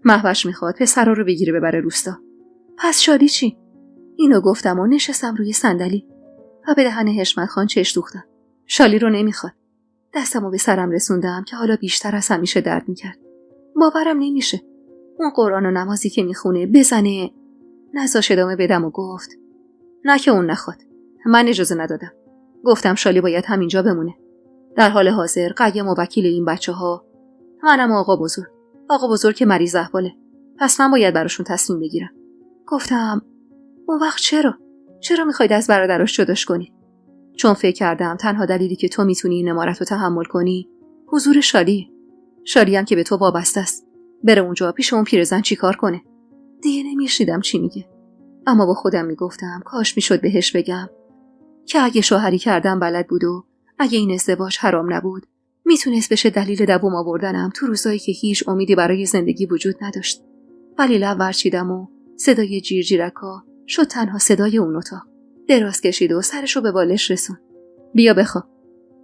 مهوش میخواد پسرا رو بگیره ببره روستا. پس شالی چی؟ اینو گفتم و نشستم روی صندلی و به دهن حشمت خان چش دوختم. شالی رو نمیخواد. دستمو به سرم رسوندم که حالا بیشتر از همیشه درد میکرد. باورم نمیشه. اون قرآن و نمازی که میخونه بزنه. نذاش ادامه بدم و گفت نه که اون نخواد. من اجازه ندادم. گفتم شالی باید همینجا بمونه. در حال حاضر قیم و وکیل این بچه‌ها منم آقا بزرگ که مریض احواله. پس من باید براشون تصمیم بگیرم. گفتم اون وقت چرا میخواید از برادرش جداش کنی؟ چون فکر کردم تنها دلیلی که تو میتونی این امارت رو تحمل کنی حضور شالیه. شالی هم که به تو وابسته است. بره اونجا پیش اون پیرزن چیکار کنه؟ دیگه نمیشنیدم چی میگه. اما با خودم میگفتم کاش میشد بهش بگم که اگه شوهری کردم بلد بود و اگه این ازدواج حرام نبود میتونست بشه دلیل دوام آوردنم تو روزایی که هیچ امیدی برای زندگی وجود نداشت. ولی لب ورچیدم و صدای جیرجیرکا شد تنها صدای اون اتاق. دراز کشید و سرشو به بالش رسون. بیا بخواب.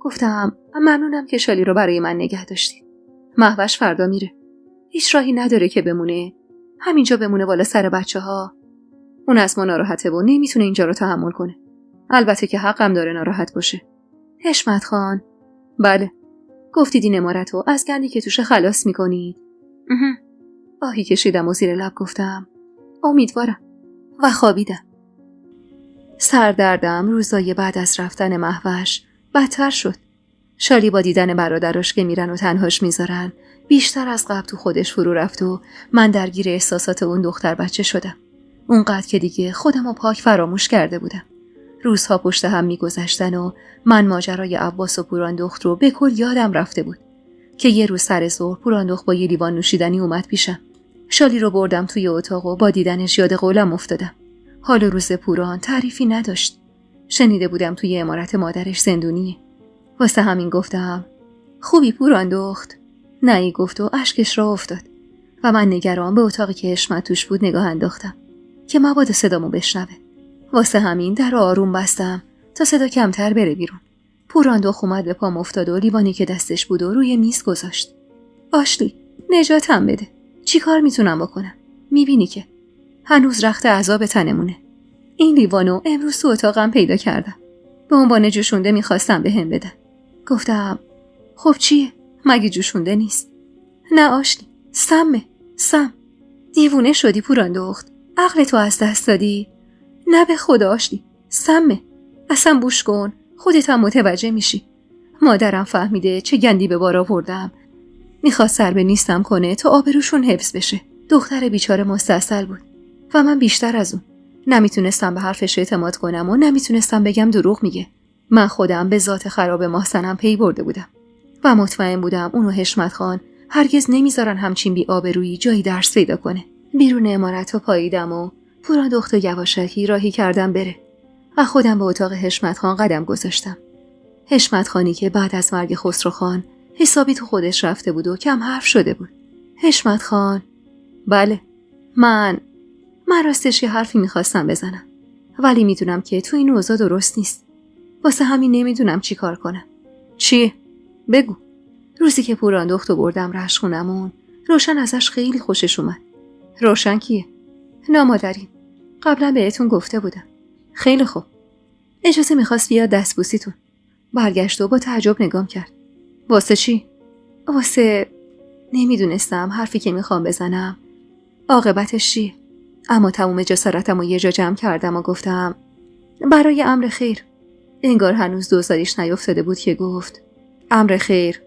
گفتم ممنونم که شالی رو برای من نگه داشتید. مهوش فردا میره. هیچ راهی نداره که بمونه. همینجا بمونه بالا سر بچه‌ها. اون از ما ناراحته و نمیتونه اینجا رو تحمل کنه. البته که حقم داره ناراحت باشه. حشمت خان؟ بله. گفتید این عمارت رو از گندی که توش خلاص میکنید؟ آهی کشیدم و زیر لب گفتم امیدوارم و خوابیدم. سردردم روزای بعد از رفتن مهوش بدتر شد. شالی با دیدن برادراش که میرن و تنهاش میذارن بیشتر از قبل تو خودش فرو رفت و من درگیر احساسات اون دختر بچه شدم. اونقدر که دیگه خودم رو پاک فراموش کرده بودم. روزها پشت هم میگذشتن و من ماجرای عباس و پوراندخت رو به کل یادم رفته بود که یه روز سر ظهر پوراندخت با یه لیوان نوشیدنی اومد پیشم. شالی رو بردم توی اتاق و با دیدنش یاد قولم افتادم. حال روز پوران تعریفی نداشت. شنیده بودم توی عمارت مادرش زندونیه. واسه همین گفتم خوبی پوراندخت؟ نه گفت و اشکش را افتاد و من نگران به اتاقی که حشمت توش بود نگاه انداختم که مبادا صدامو بشنوه. واسه همین در آروم بستم تا صدا کمتر بره بیرون. پوراندخت اومد به پام افتاد و لیوانی که دستش بود و روی میز گذاشت. آشلی نجاتم بده. چی کار میتونم بکنم؟ میبینی که هنوز رخت عذاب تنمونه. این لیوانو امروز تو اتاقم پیدا کردم. به عنوان جوشونده میخواستم بهم بدن. گفتم خب چیه؟ مگه جوشونده نیست؟ نه آشلی، سمه، سم. دیوونه شدی پوراندخت؟ عقل تو از دست دادی؟ نه به خدا آشلی، سمه. اصلا بوش کن، خودت هم متوجه میشی. مادرم فهمیده چه گندی به بار آوردم. میخواد سر به نیستم کنه تا آبروشون حفظ بشه. دختر بیچاره مستاصل بود و من بیشتر از اون. نمیتونستم به حرفش اعتماد کنم و نمیتونستم بگم دروغ میگه. من خودم به ذات خراب محسنم پی برده بودم و مطمئن بودم اونو حشمت خان هرگز نمیذارن همچین بی آبرویی جایی درس پیدا کنه. بیرون عمارت رو پاییدم و پوراندخت و یواشکی راهی کردم بره و خودم به اتاق حشمت خان قدم گذاشتم. حشمت خانی که بعد از مرگ خسرو خان حسابی تو خودش رفته بود و کم حرف شده بود. حشمت خان؟ بله. من راستش یه حرفی میخواستم بزنم ولی میدونم که تو این اوضاع درست نیست. واسه همین نمیدونم چی کار کنم. چیه؟ بگو. روزی که پوراندخت رو بردم رشخونمون روشن ازش خیلی خوشش اومد. روشن کیه؟ نامادریم. قبلا بهتون گفته بودم. خیلی خوب. اجازه میخواست بیاد دستبوسیتون. برگشت و با تعجب نگام کرد. واسه چی؟ واسه نمیدونستم حرفی که میخوام بزنم عاقبتش چیه. اما تموم جسارتم و یه جا جمع کردم و گفتم برای امر خیر. انگار هنوز دوزاریش نیفتاده بود که گفت امر خیر.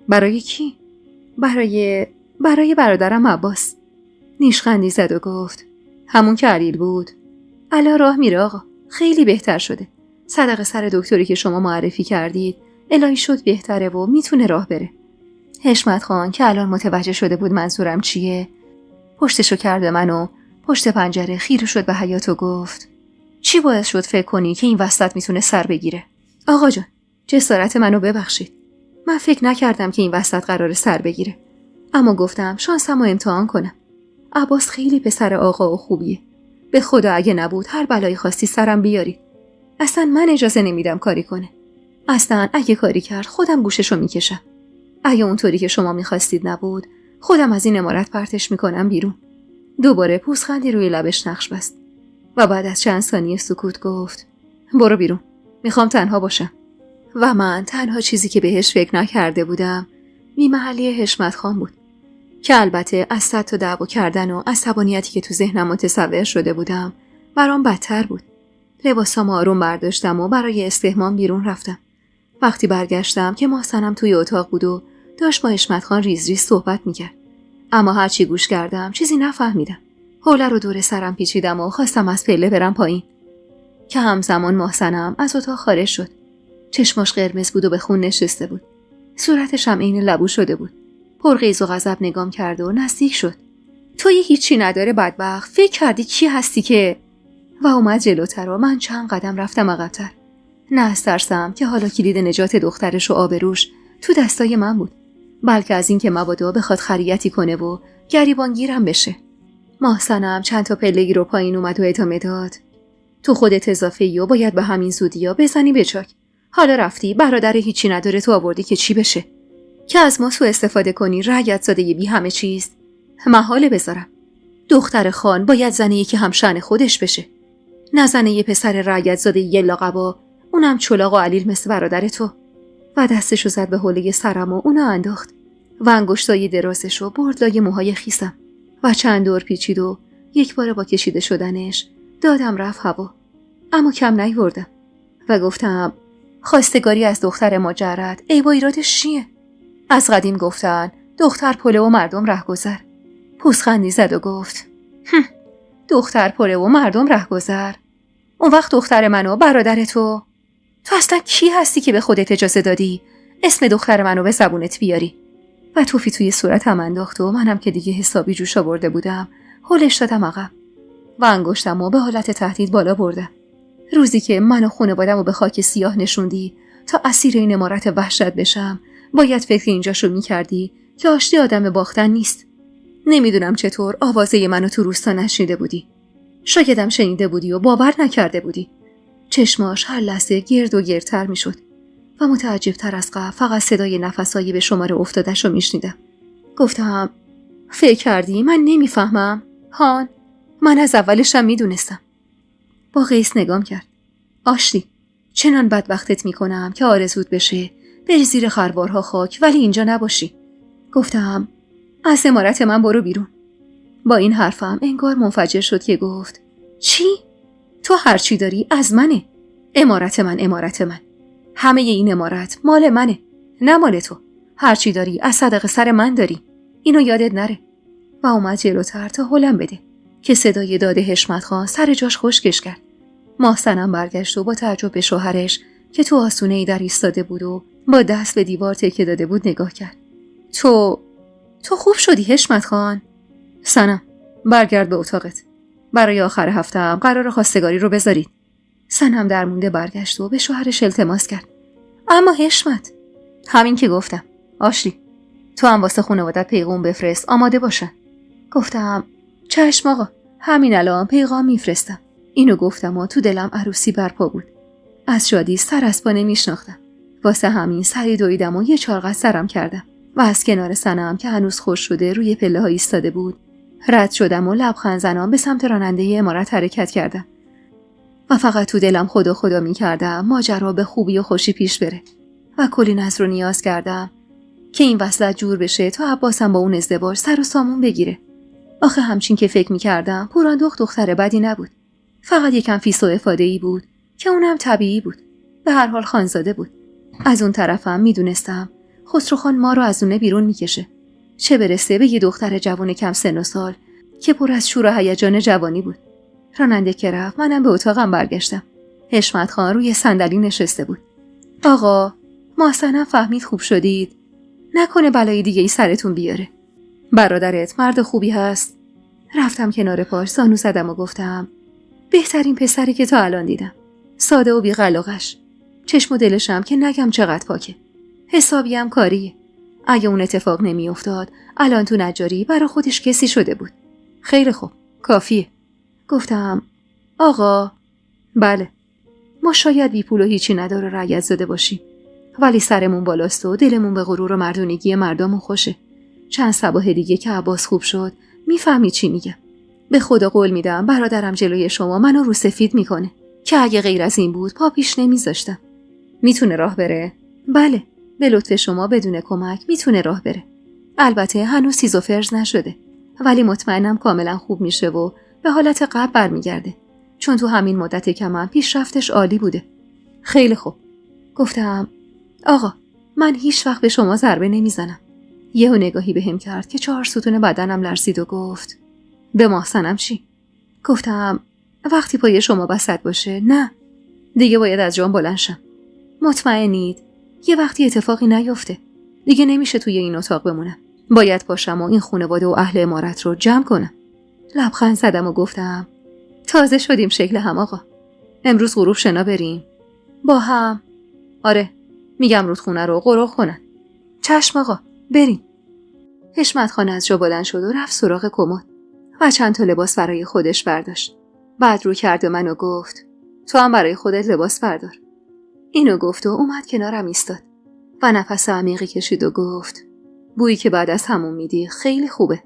برای کی؟ برای برادرم عباس. نیشخندی زد و گفت همون که علیل بود. الا راه میره آقا. خیلی بهتر شده. صدقه سر دکتری که شما معرفی کردید الهی شد بهتره و میتونه راه بره. حشمت خان که الان متوجه شده بود منظورم چیه پشتشو کرد به من و پشت پنجره خیره شد به حیاط و گفت چی باعث شد فکر کنی که این وسط میتونه سر بگیره؟ آقا جان جسارت منو ببخشید. من فکر نکردم که این وسط قراره سر بگیره. اما گفتم شانسمو امتحان کنم. عباس خیلی پسر آقا و خوبیه. به خدا اگه نبود هر بلایی خواستی سرم بیارید. اصلا من اجازه نمیدم کاری کنه. اصلا اگه کاری کرد خودم گوششو میکشم. اگه اونطوری که شما میخواستید نبود خودم از این عمارت پرتش میکنم بیرون. دوباره پوزخندی روی لبش نقش بست و بعد از چند ثانیه سکوت گفت برو بیرون. میخوام تنها باشم. و من تنها چیزی که بهش فکر نکرده بودم بی‌محلی حشمت خان بود که البته از صد تا دعوا کردن و عصبانیتی که تو ذهنم متصور شده بودم برام بدتر بود. لباسامو آروم برداشتم و برای استحمام بیرون رفتم. وقتی برگشتم که محسنم توی اتاق بود و داشت با حشمت خان ریز ریز صحبت میکرد. اما هرچی گوش کردم چیزی نفهمیدم. حوله رو دور سرم پیچیدم و خواستم از پله برم پایین که همزمان محسنم از اتاق خارج شد. چشماش قرمز بود و به خون نشسته بود. صورتش هم عین لبو شده بود. پرغیظ و غضب نگام کرد و نزدیک شد. تو یه هیچی نداره بدبخت. فکر کردی کی هستی که؟ و اومد جلوتر و من چند قدم رفتم عقب‌تر. نه از ترسم که حالا کلید نجات دخترش و آبروش تو دستای من بود، بلکه از این که مبادا بخواد خریتی کنه و گریبانگیرم بشه. محسنم چند تا پله‌ای رو پایین اومد و ادامه داد. تو خودت اضافه‌ای و باید به همین زودیا بزنی به چاک. حالا رفتی برادر هیچی نداره تو آوردی که چی بشه؟ که از ما سوء استفاده کنی رعیت زاده بی همه چیز. محاله بذارم. دختر خان باید زنه که همشأن خودش بشه. نه زنه یه پسر رعیت زاده یه لاغبا، اونم چلاق و علیل مثل برادر تو. و دستشو زد به حوله سرم و اونو انداخت و انگشتای درازشو برد لای موهای خیسم و چند دور پیچید و یک بار با کشیده شدنش دادم رفت هوا. اما کم نیوردم و گفتم خواستگاری از دختر مجرد عیب و ایرادش چیه؟ از قدیم گفتن دختر پله و مردم رهگذر. پوزخندی زد و گفت دختر پره و مردم رهگذر. اون وقت دختر منو برادر تو اصلا کی هستی که به خودت اجازه دادی اسم دختر منو به زبونت بیاری؟ و توفی توی صورتم انداخت و منم که دیگه حسابی جوش آورده بودم هلش دادم عقب و انگشتم و به حالت تهدید بالا بردم. روزی که من و خانواده‌مو به خاک سیاه نشوندی تا اسیر این امارت وحشت بشم، باید فکر اینجاشو میکردی که آشتی آدم باختن نیست. نمیدونم چطور آوازه منو تو روستا نشنیده بودی. شایدم شنیده بودی و باور نکرده بودی. چشماش هر لحظه گرد و گردتر میشد و متعجبتر از قبل فقط صدای نفسایی به شماره افتاده‌شو میشنیدم. گفتم فکر کردی من نمیفهمم؟ هان، من از اولشم میدونستم. با قیس نگام کرد. آشتی، چنان بدبختت میکنم که آرزوت بشه بری زیر خروارها خاک ولی اینجا نباشی. گفتم از عمارت من برو بیرون. با این حرفم انگار منفجر شد که گفت چی؟ تو هر چی داری از منه. عمارت من. همه این عمارت مال منه، نه مال تو. هر چی داری از صدقه سر من داری. اینو یادت نره. و اومد جلوتر تا هلم بده که صدای داد حشمت خان سر جاش خشکش کرد. محسنم برگشت و با تعجب به شوهرش که تو آسونه‌ای در ایستاده بود و با دست به دیوار تکیه داده بود نگاه کرد. تو خوب شدی حشمت خان؟ سنم، برگرد به اتاقت. برای آخر هفته هم قرار خواستگاری رو بذارید. سنم درمونده برگشت و به شوهرش التماس کرد. اما حشمت، همین که گفتم. آشتی، تو هم واسه خانوادت پیغام بفرست آماده باشن. گفتم چشم آقا، همین الان پیغام میفرستم. اینو گفتم و تو دلم عروسی برپا بود. از شادی سر از پا نمیشناختم. واسه همین سری دویدم و یه چارقد سرم کردم و از کنار سنم که هنوز خوش شده روی پله ها ایستاده بود رد شدم و لبخند زنان به سمت راننده عمارت حرکت کردم و فقط تو دلم خدا میکردم ماجرا به خوبی و خوشی پیش بره و کلی نظر و نیاز کردم که این وصلت جور بشه تا عباسم با اون ازدواج سر و سامون بگیره. آخه همچین که فکر میکردم پوران دختر بدی نبود. فقط یکم فیس و افاده‌ای بود که اونم طبیعی بود. به هر حال خانزاده بود. از اون طرفم میدونستم خسروخان ما رو از اونه بیرون میکشه. چه برسه به یه دختر جوان کم سن و سال که پر از شور و هیجان جوانی بود. راننده که رفت منم به اتاقم برگشتم. حشمت خان روی صندلی نشسته بود. آقا، محسنم فهمید خوب شدید. نکنه بلای دیگه ای سرتون بیاره. برادرت مرد خوبی هست. رفتم کنار پاش زانو زدم و گفتم بهترین پسری که تا الان دیدم. ساده و بی‌قلاقش. چشم و دلشم که نگم چقدر پاکه. حسابی هم کاریه. اگه اون اتفاق نمی افتاد الان تو نجاری برا خودش کسی شده بود. خیلی خوب، کافیه. گفتم آقا. بله، ما شاید بی پول و هیچی نداره رعیت زاده باشیم، ولی سرمون بالاست و دلمون به غرور و مردونگی مردمون خوشه. چند صباح دیگه که عباس خوب شد میفهمی چی میگم. به خدا قول میدم برادرم جلوی شما منو رو سفید میکنه که اگه غیر از این بود پا پیش نمیذاشتم. میتونه راه بره؟ بله، به لطف شما بدون کمک میتونه راه بره. البته هنوز سیز و فرز نشده، ولی مطمئنم کاملا خوب میشه و به حالت قبل برمیگرده، چون تو همین مدت کمم پیشرفتش عالی بوده. خیلی خوب. گفتم آقا، من هیچ وقت به شما ضربه نمیزنم. یهو نگاهی بهم کرد که 4 ستون بدنم لرزید و گفت به محسنم چی؟ گفتم وقتی پای شما بسط باشه نه، دیگه باید از جام بلند شم. مطمئنید یه وقتی اتفاقی نیفته دیگه نمیشه توی این اتاق بمونم. باید پاشم و این خانواده و اهل عمارت رو جمع کنم. لبخند زدم و گفتم تازه شدیم شکل هم آقا. امروز غروب شنا بریم با هم. آره، میگم رودخونه رو غرق کنن. چشم آقا، بریم. حشمت خان از جا بلند شد و رفت سراغ کمد و چند تا لباس برای خودش برداشت. بعد رو کرد و منو گفت تو هم برای خودت لباس بردار. اینو گفت و اومد کنارم ایستاد و نفس عمیقی کشید و گفت بویی که بعد از همون میدی خیلی خوبه.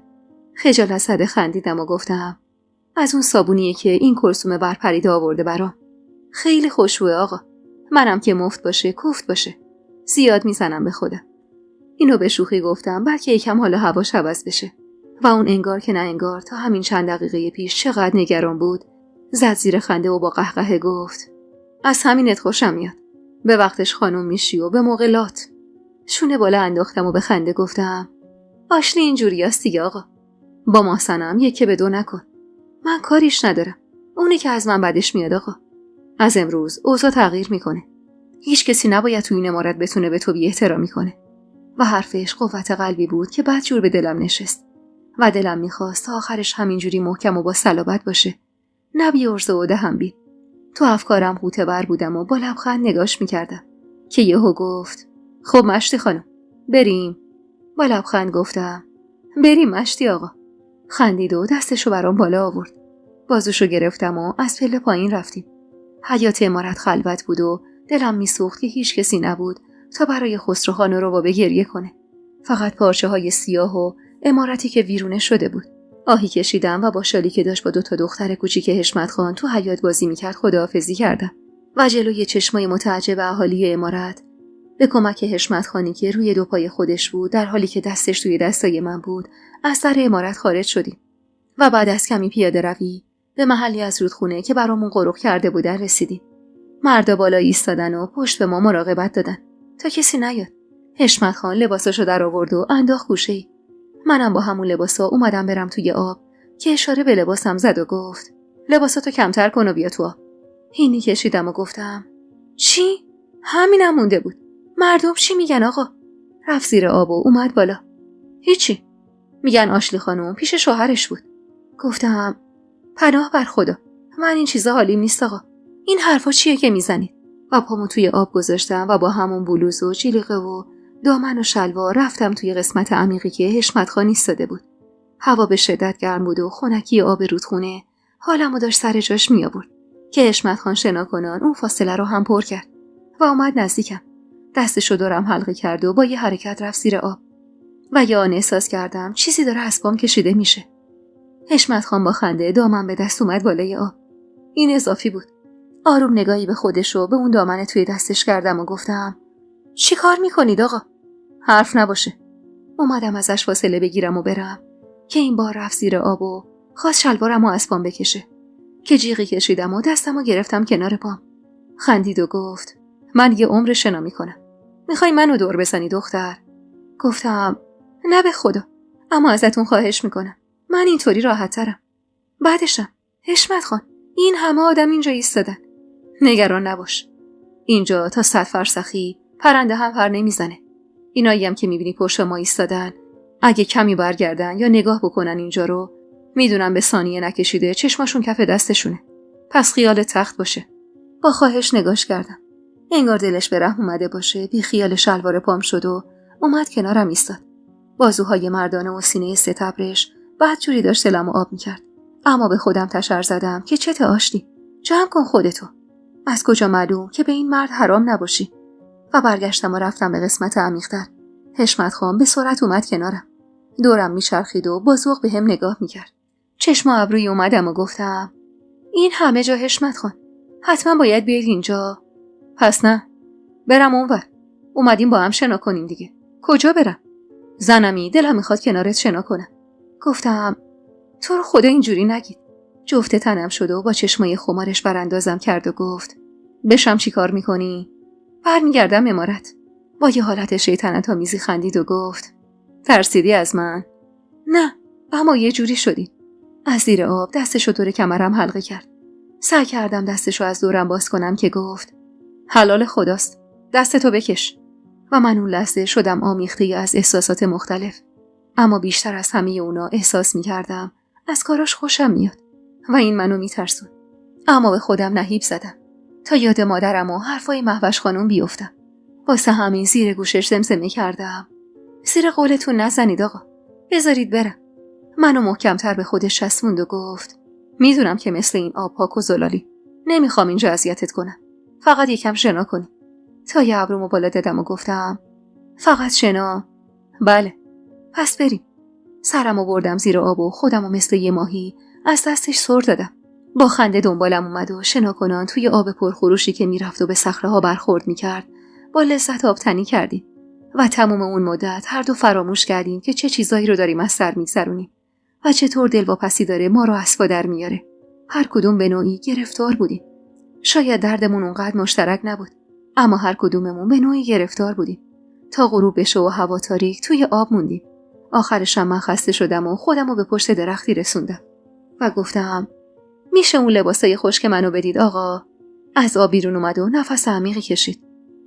خجالت زده خندیدم و گفتم از اون صابونیه که این کلثوم برپریده آورده برام. خیلی خوشبوه آقا. منم که مفت باشه کوفت باشه. زیاد میزنم به خودم. اینو به شوخی گفتم بلکه یکم حالا هواش عوض بشه. و اون انگار که نه انگار تا همین چند دقیقه پیش چقدر نگران بود زد زیر خنده و با قهقه گفت از همینت خوشم میاد. به وقتش خانم میشی و به موقع لات. شونه بالا انداختم و به خنده گفتم آشلی اینجوری هست دیگه آقا. با محسنم 1 به 2 نکن. من کاریش ندارم. اونی که از من بدش میاد آقا. از امروز اوضاع تغییر میکنه. هیچ کسی نباید تو این عمارت بتونه به تو بی احترامی کنه. و حرفش قوت قلبی بود که بدجور به دلم نشست و دلم میخواست تا آخرش همینجوری محکم و با صلابت باشه. نه بی عرضه و دهم بید. تو افکارم غوطه ور بودم و با لبخند نگاش میکردم که یهو گفت خب مشتی خانم بریم. با لبخند گفتم بریم مشتی آقا. خندید و دستشو برام بالا آورد. بازوشو گرفتم و از پله پایین رفتیم. حیاط عمارت خلوت بود و دلم میسوخت که هیچ کسی نبود تا برای خسروخان رو با گریه کنه. فقط پارچه های سیاه و عمارتی که ویرونه شده بود. آهی کشیدم و با شالی که داشت با 2 دختر کوچیک حشمت خان تو حیاط بازی میکرد خداحافظی کردم و جلوی چشمای متعجب اهالی عمارت به کمک حشمت خانی که روی 2 پای خودش بود در حالی که دستش توی دستای من بود از سر عمارت خارج شدیم و بعد از کمی پیاده روی به محلی از رودخونه که برامون قرق کرده بودن رسیدیم. مردا بالا ایستادن و پشت به ما مراقبت دادن تا کسی نیاد. حشمت خان لباساشو در آورد و انداخت گوشه‌ای. منم با همون لباسا اومدم برم توی آب که اشاره به لباسم زد و گفت لباساتو کمتر کن و بیا تو آب. هینی کشیدم و گفتم چی؟ همینم مونده بود. مردم چی میگن آقا؟ رفت زیر آب و اومد بالا. هیچی. میگن آشلی خانم پیش شوهرش بود. گفتم پناه بر خدا. من این چیزا حالیم نیست آقا. این حرفا چیه که میزنید؟ و پامو توی آب گذاشتم و با همون بلوز و جلیقه و دامن و شلوار رفتم توی قسمت عمیقی که حشمت خان ایستاده بود. هوا به شدت گرم بود و خنکی آب رودخونه حالمو داشت سر جاش می آورد که حشمت خان شناکنان اون فاصله رو هم پر کرد و اومد نزدیکم. دستشو دورم حلقه کرد و با یه حرکت رفت زیر آب و یه آن احساس کردم چیزی داره از پام کشیده میشه. حشمت خان با خنده دامن به دست اومد بالای آب. این اضافی بود. آروم نگاهی به خودش و به اون دامن توی دستش کردم و گفتم چی کار میکنید آقا؟ حرف نباشه. اومدم ازش فاصله بگیرم و برم که این بار رفت زیر آب و خواست شلوارم رو از پام بکشه که جیغی کشیدم و دستم رو گرفتم کنار پام. خندید و گفت من یه عمر شنا میکنم. میخوای منو دور بزنی دختر؟ گفتم نه به خدا، اما ازتون خواهش میکنم. من اینطوری راحت ترم. بعدشم حشمت خان این همه آدم اینجا ایستادن. نگران نباش. اینجا تا 100 فرسخی پرنده هم پر نمیزنه. اینایی هم که میبینی پشت ما ایستادن اگه کمی برگردن یا نگاه بکنن اینجا رو میدونم به ثانیه نکشیده چشماشون کف دستشونه. پس خیال تخت باشه. با خواهش نگاش کردم. انگار دلش به رحم اومده باشه. بی خیال شلوار پام شد و اومد کنارم ایستاد. بازوهای مردانه و سینه ستبرش بدجوری داشت دلمو آب میکرد. اما به خودم تشر زدم که چته آشتی. جمع کن خودتو. از کجا معلوم که به این مرد حرام نباشی؟ و برگشتم و رفتم به قسمت عمیق‌تر. حشمت خان به سرعت اومد کنارم. دورم میچرخید و با ذوق بهم نگاه میکرد. چشم و ابروی اومدم و گفتم این همه جا حشمت خان. حتما باید بیاید اینجا. پس نه. برم اونور. اومدیم با هم شنا کنیم دیگه. کجا برم؟ زنمی دلم میخواد کنارت شنا کنم. گفتم تو رو خدا اینجوری نگید. جفت تنم شد و با چشمای خمارش براندازم کرد و گفت بشم چی کار میکنی؟ برمیگردم عمارت. با یه حالت شیطنت آمیزی خندید و گفت ترسیدی از من؟ نه، اما یه جوری شدی. از زیر آب دستشو دور کمرم حلقه کرد. سعی کردم دستشو از دورم باز کنم که گفت حلال خداست. دستتو بکش. و من اون لحظه شدم آمیخته از احساسات مختلف. اما بیشتر از همه اونا احساس میکردم از کاراش خوشم میاد و این منو میترسون. اما به خودم نهیب زدم تا یاد مادرم و حرفای مهوش خانم بیفتم. واسه همین زیر گوشش زمزمه کردم زیر قولتون نزنید آقا. بذارید برم. منو محکمتر به خودش چسبوند و گفت میدونم که مثل این آب پاک و زلالی. نمیخوام اینجا اذیتت کنم. فقط یکم شنا کنی. تا یه ابرومو بالا دادم و گفتم فقط شنا؟ بله. پس بریم. سرمو بردم زیر آب و خودمو مثل یه ماهی از دستش سر دادم. با خنده دنبالم اومد و شنا کنان توی آب پرخروشی که میرفت و به صخره‌ها برخورد میکرد با لذت آبتنی کردیم و تمام اون مدت هر دو فراموش کردیم که چه چیزایی رو داریم از سر میگذرونیم و چطور دلواپسی داره ما رو از پا در میاره. هر کدوم به نوعی گرفتار بودیم. شاید دردمون اونقدر مشترک نبود، اما هر کدوممون به نوعی گرفتار بودیم. تا غروب بشه و هوا تاریک توی آب موندیم. آخرش من خسته شدم و خودمو به پشت درختی رسوندم و گفتم میشه اون لباسای خشک منو بدید آقا؟ از آب بیرون اومد و نفس عمیقی کشید.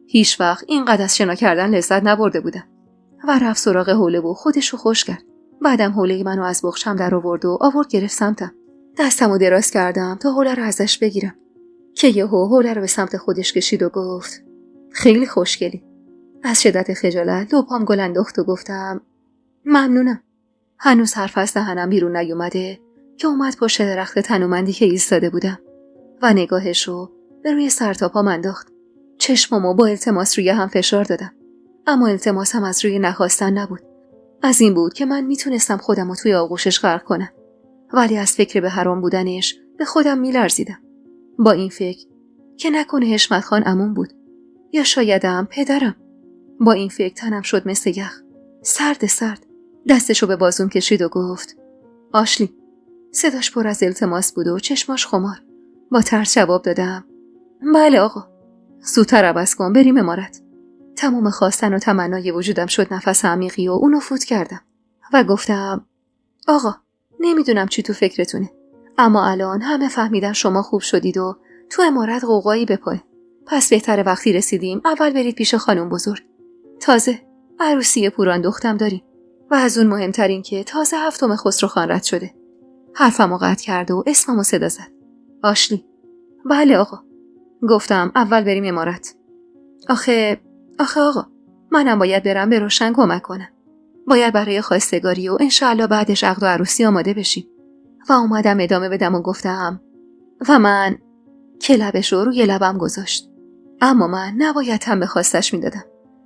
هیچ وقت اینقدر از شنا کردن لذت نبرده بودم. و رفت سراغ حوله و خودشو خوش کرد. بعدم حوله منو از بخشم در آورد و آورد گرفت سمتم. دستمو دراز کردم تا حوله رو ازش بگیرم که یهو حوله رو به سمت خودش کشید و گفت خیلی خوشگلی. از شدت خجالت لبام گل انداخت و گفتم ممنونم. هنوز حرف از دهنم بیرون نیومده که اومد پشت درخت تنومندی که ایستاده بودم و نگاهشو به روی سرتاپام انداخت. چشمامو با التماس روی هم فشار دادم، اما التماسم از روی نخواستن نبود. از این بود که من میتونستم خودمو توی آغوشش غرق کنم، ولی از فکر به حرام بودنش به خودم میلرزیدم. با این فکر که نکنه حشمت خان عموم بود یا شایدم پدرم. با این فکر تنم شد مثل یخ، سرد. دستشو به بازوم کشید و گفت آشلی. صداش پر از التماس بود و چشماش خمار. با ترس جواب دادم بله آقا. زودتر عوض کن بریم امارت. تمام خواستن و تمنای وجودم شد نفس عمیقی و اونو فوت کردم و گفتم آقا نمیدونم چی تو فکرتونه، اما الان همه فهمیدن شما خوب شدید و تو امارت قوقایی بپای. پس بهتره وقتی رسیدیم اول برید پیش خانم بزرگ. تازه عروسی پوران دختم داریم و از اون مهمترین که تازه 7 خسروخان رد شده. حرفمو قطع کرد و اسممو صدا زد. آشلی. بله آقا. گفتم اول بریم امارت. آخه آقا منم باید برم به روشن کمک کنم. باید برای خواستگاری و انشالله بعدش عقد و عروسی آماده بشیم. و اومدم ادامه بدم و گفتم و من که لبش رو روی لبم گذاشت. اما من نباید هم به خواستش میدادم.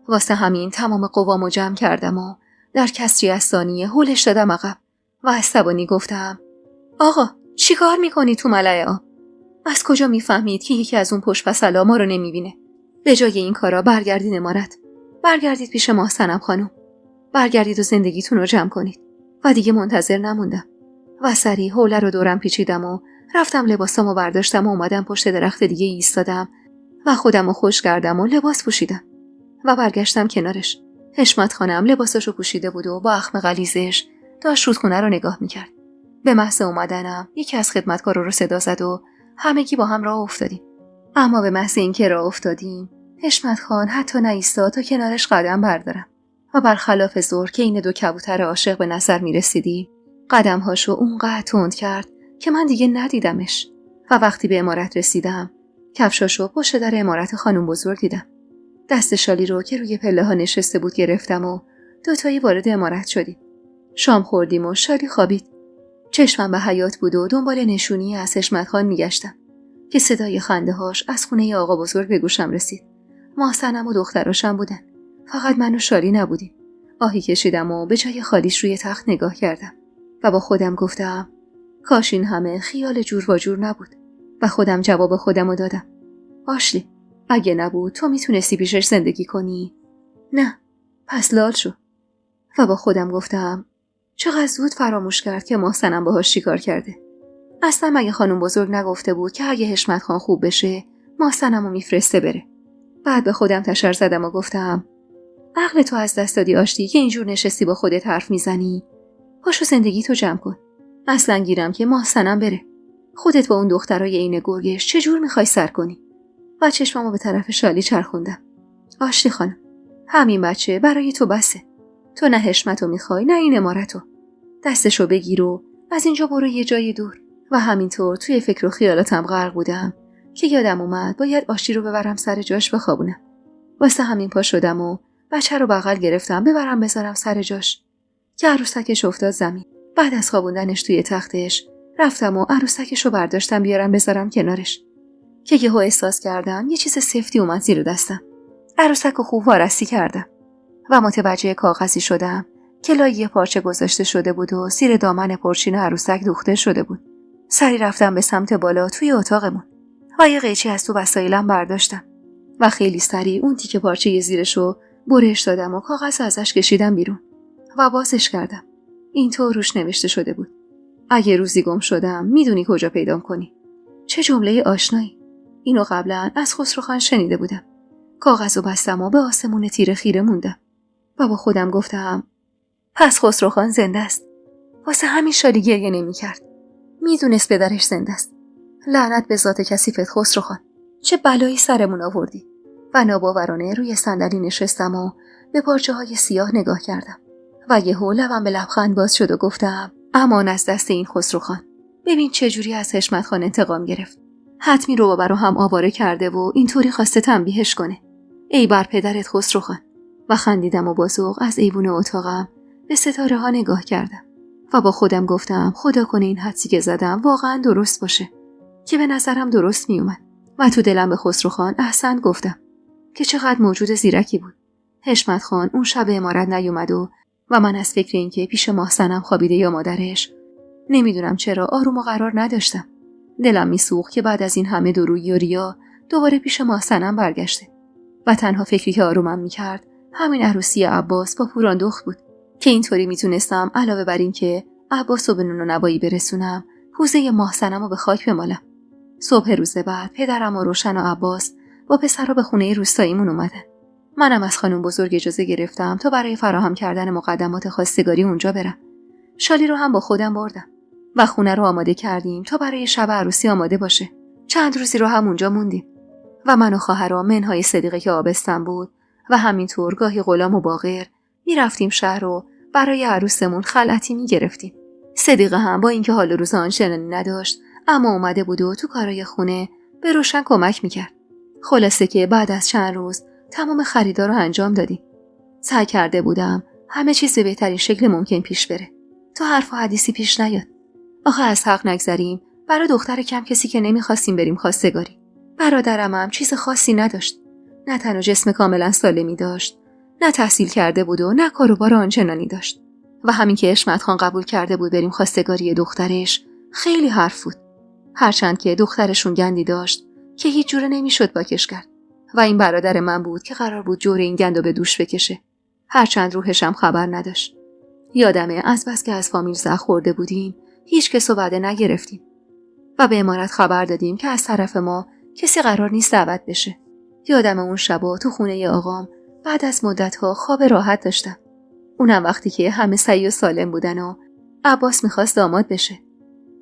واسه همین تمام قوامو جمع کردم و در کسری از ثانیه هولش دادم عقب و عصبانی گفتم آقا چی کار میکنی تو ملأ آب؟ از کجا میفهمید که یکی از اون پشت پسلا ما رو نمیبینه؟ به جای این کارا برگردید امارت. برگردید پیش محسنم خانم. برگردید و زندگیتون رو جمع کنید. و دیگه منتظر نموندم و سریع حوله رو دورم پیچیدم و رفتم لباسامو برداشتم و اومدم پشت درخت دیگه ایستادم و خودمو خوش کردم و لباس پوشیدم و برگشتم کنارش. حشمت خانم لباساشو پوشیده بود و با اخم غلیظش داشت رودخونه رو نگاه میکرد. به محض اومدنم یکی از خدمتکارا رو صدا زد و همگی با هم راه افتادیم. اما به محض اینکه راه افتادیم حشمت خان حتی نایستاد تا کنارش قدم بردارم و برخلاف ظهر که این 2 کبوتر عاشق به نظر میرسیدی قدمهاشو اونقدر تند کرد که من دیگه ندیدمش. و وقتی به امارت رسیدم کفشاشو پشت در امارت خانم بزرگ دیدم. دست شالی رو که روی پله ها نشسته بود گرفتم و 2 تایی وارد امارت شدیم. شام خوردیم و شالی خوابید. چشمم به حیاط بود و دنبال نشونی از حشمت خان میگشتم که صدای خنده هاش از خونه آقا بزرگ به گوشم رسید. محسنم و دختراشم بودن. فقط من و شالی نبودیم. آهی کشیدم و به جای خالیش روی تخت نگاه کردم و با خودم گفتم کاش این همه خیال جور و جور نبود. و خودم جواب خودمو دادم آشلی اگه نبود تو میتونستی پیشش زندگی کنی؟ نه. پس لال شو. و با خودم گفتم چقدر زود فراموش کرد که محسنم باهاش چیکار کرده. اصلا مگه خانم بزرگ نگفته بود که اگه حشمت خان خوب بشه محسنمو میفرسته بره؟ بعد به خودم تشر زدم و گفتم عقل تو از دست دادی آشتی که اینجور نشستی با خودت حرف میزنی؟ پاشو زندگی تو جمع کن. اصلا گیرم که محسنم بره. خودت با اون دخترای عین گرگش چجور میخوای سر کنی؟ و چشممو به طرف شالی چرخوندم. آشتی خانم همین بچه برای تو بسه. تو نه حشمتو میخوای نه این امارتو. دستشو بگیر و از اینجا برو یه جای دور. و همینطور توی فکر و خیالاتم غرق بودم که یادم اومد باید آشتی رو ببرم سر جاش بخوابونم. واسه همین پا شدم و بچه رو بغل گرفتم ببرم بذارم سر جاش که عروسکش افتاد زمین. بعد از خوابوندنش توی تختش رفتم و عروسکش رو برداشتم بیارم بذارم کنارش که یهو احساس کردم یه چیز سفتی اومد زیر دستم. عروسک رو خوب وارسی کردم و متوجه کاغذی شدم که لای یه پارچه گذاشته شده بود و زیر دامن پرچین عروسک دوخته شده بود. سری رفتم به سمت بالا توی اتاقمون و یه قیچی از تو وسایلم برداشتم و خیلی سری اون تیکه پارچه زیرشو برش دادم و کاغذ ازش کشیدم بیرون و بازش کردم. اینطور روش نوشته شده بود اگه روزی گم شدم میدونی کجا پیدام کنی. چه جمله آشنایی. اینو قبلا از خسروخان شنیده بودم. کاغذو بستم و به آسمون تیره خیره موندم و با خودم گفتم پس خسروخان زنده است. واسه همین شالی گریه نمی کرد. میدونست پدرش زنده است. لعنت به ذات کثیفت خسرو خان، چه بلایی سرمون آوردی. و ناباورانه روی صندلی نشستم و به پارچه‌های سیاه نگاه کردم و یهو لبم به لبخند باز شد و گفتم امان از دست این خسرو خان. ببین چه جوری از حشمت خان انتقام گرفت. حتمی رو برا هم آواره کرده و اینطوری خواسته تنبیهش کنه. ای بر پدرت خسرو خان. و خندیدم و با ذوق از ایوون اتاقم به ستاره ها نگاه کردم و با خودم گفتم خدا کنه این حدسی که زدم واقعا درست باشه، که به نظرم درست می اومد. و تو دلم به خسرو خان احسنت گفتم که چقدر موجود زیرکی بود. حشمت خان اون شب عمارت نیومد و من از فکر اینکه پیش محسنم خوابیده یا مادرش نمیدونم چرا آروم و قرار نداشتم. دلم میسوخت که بعد از این همه درویی و ریا دوباره پیش محسنم برگشته و تنها فکری که آرومم میکرد همین عروسی عباس با پوران دخت بود که اینطوری میتونستم علاوه بر این که عباس رو به نون و نوایی برسونم حوزه محسنم رو به خاک بمالم. صبح روز بعد پدرم و روشن و عباس با پسرها به خونه روستاییمون اومدن. منم از خانم بزرگ اجازه گرفتم تا برای فراهم کردن مقدمات خواستگاری اونجا برم. شالی رو هم با خودم بردم و خونه رو آماده کردیم تا برای شب عروسی آماده باشه. چند روزی رو هم اونجا موندیم و من و خواهرام منهای صدیقه که آبستن بود و همینطور گاهی غلام و باقر میرفتیم شهر رو برای عروسمون خلعتی میگرفتیم. صدیقه هم با اینکه حال روز آنچنانی نداشت اما اومده بود و تو کارای خونه به روشن کمک میکرد. خلاصه که بعد از چند روز تمام خریدا رو انجام دادیم. سعی کرده بودم همه چیز به بهترین شکل ممکن پیش بره تا حرف و حدیثی پیش نیاد. آخه از حق نگذریم، برای دختر کم کسی که نمیخواستیم بریم خواستگاری. برادرم هم چیز خاصی نداشت. نه تن و جسم کاملا سالمی داشت، نه تحصیل کرده بود و نه کاروبار آنچنانی داشت. و همین که حشمت خان قبول کرده بود بریم خواستگاری دخترش خیلی حرف بود. هرچند که دخترشون گندی داشت که هیچ جوره نمیشد باکش کرد و این برادر من بود که قرار بود جور این گندو به دوش بکشه. هرچند روحش هم خبر نداشت. یادمه از بس که از فامیل زخ خورده بودیم هیچ کس رو وعده نگرفتیم و به عمارت خبر دادیم که از طرف ما کسی قرار نیست دعوت بشه. یادمه اون شبا تو خونه آقام بعد از مدت‌ها خواب راحت داشتم. اونم وقتی که همه سعی و سالم بودن و عباس میخواست داماد بشه.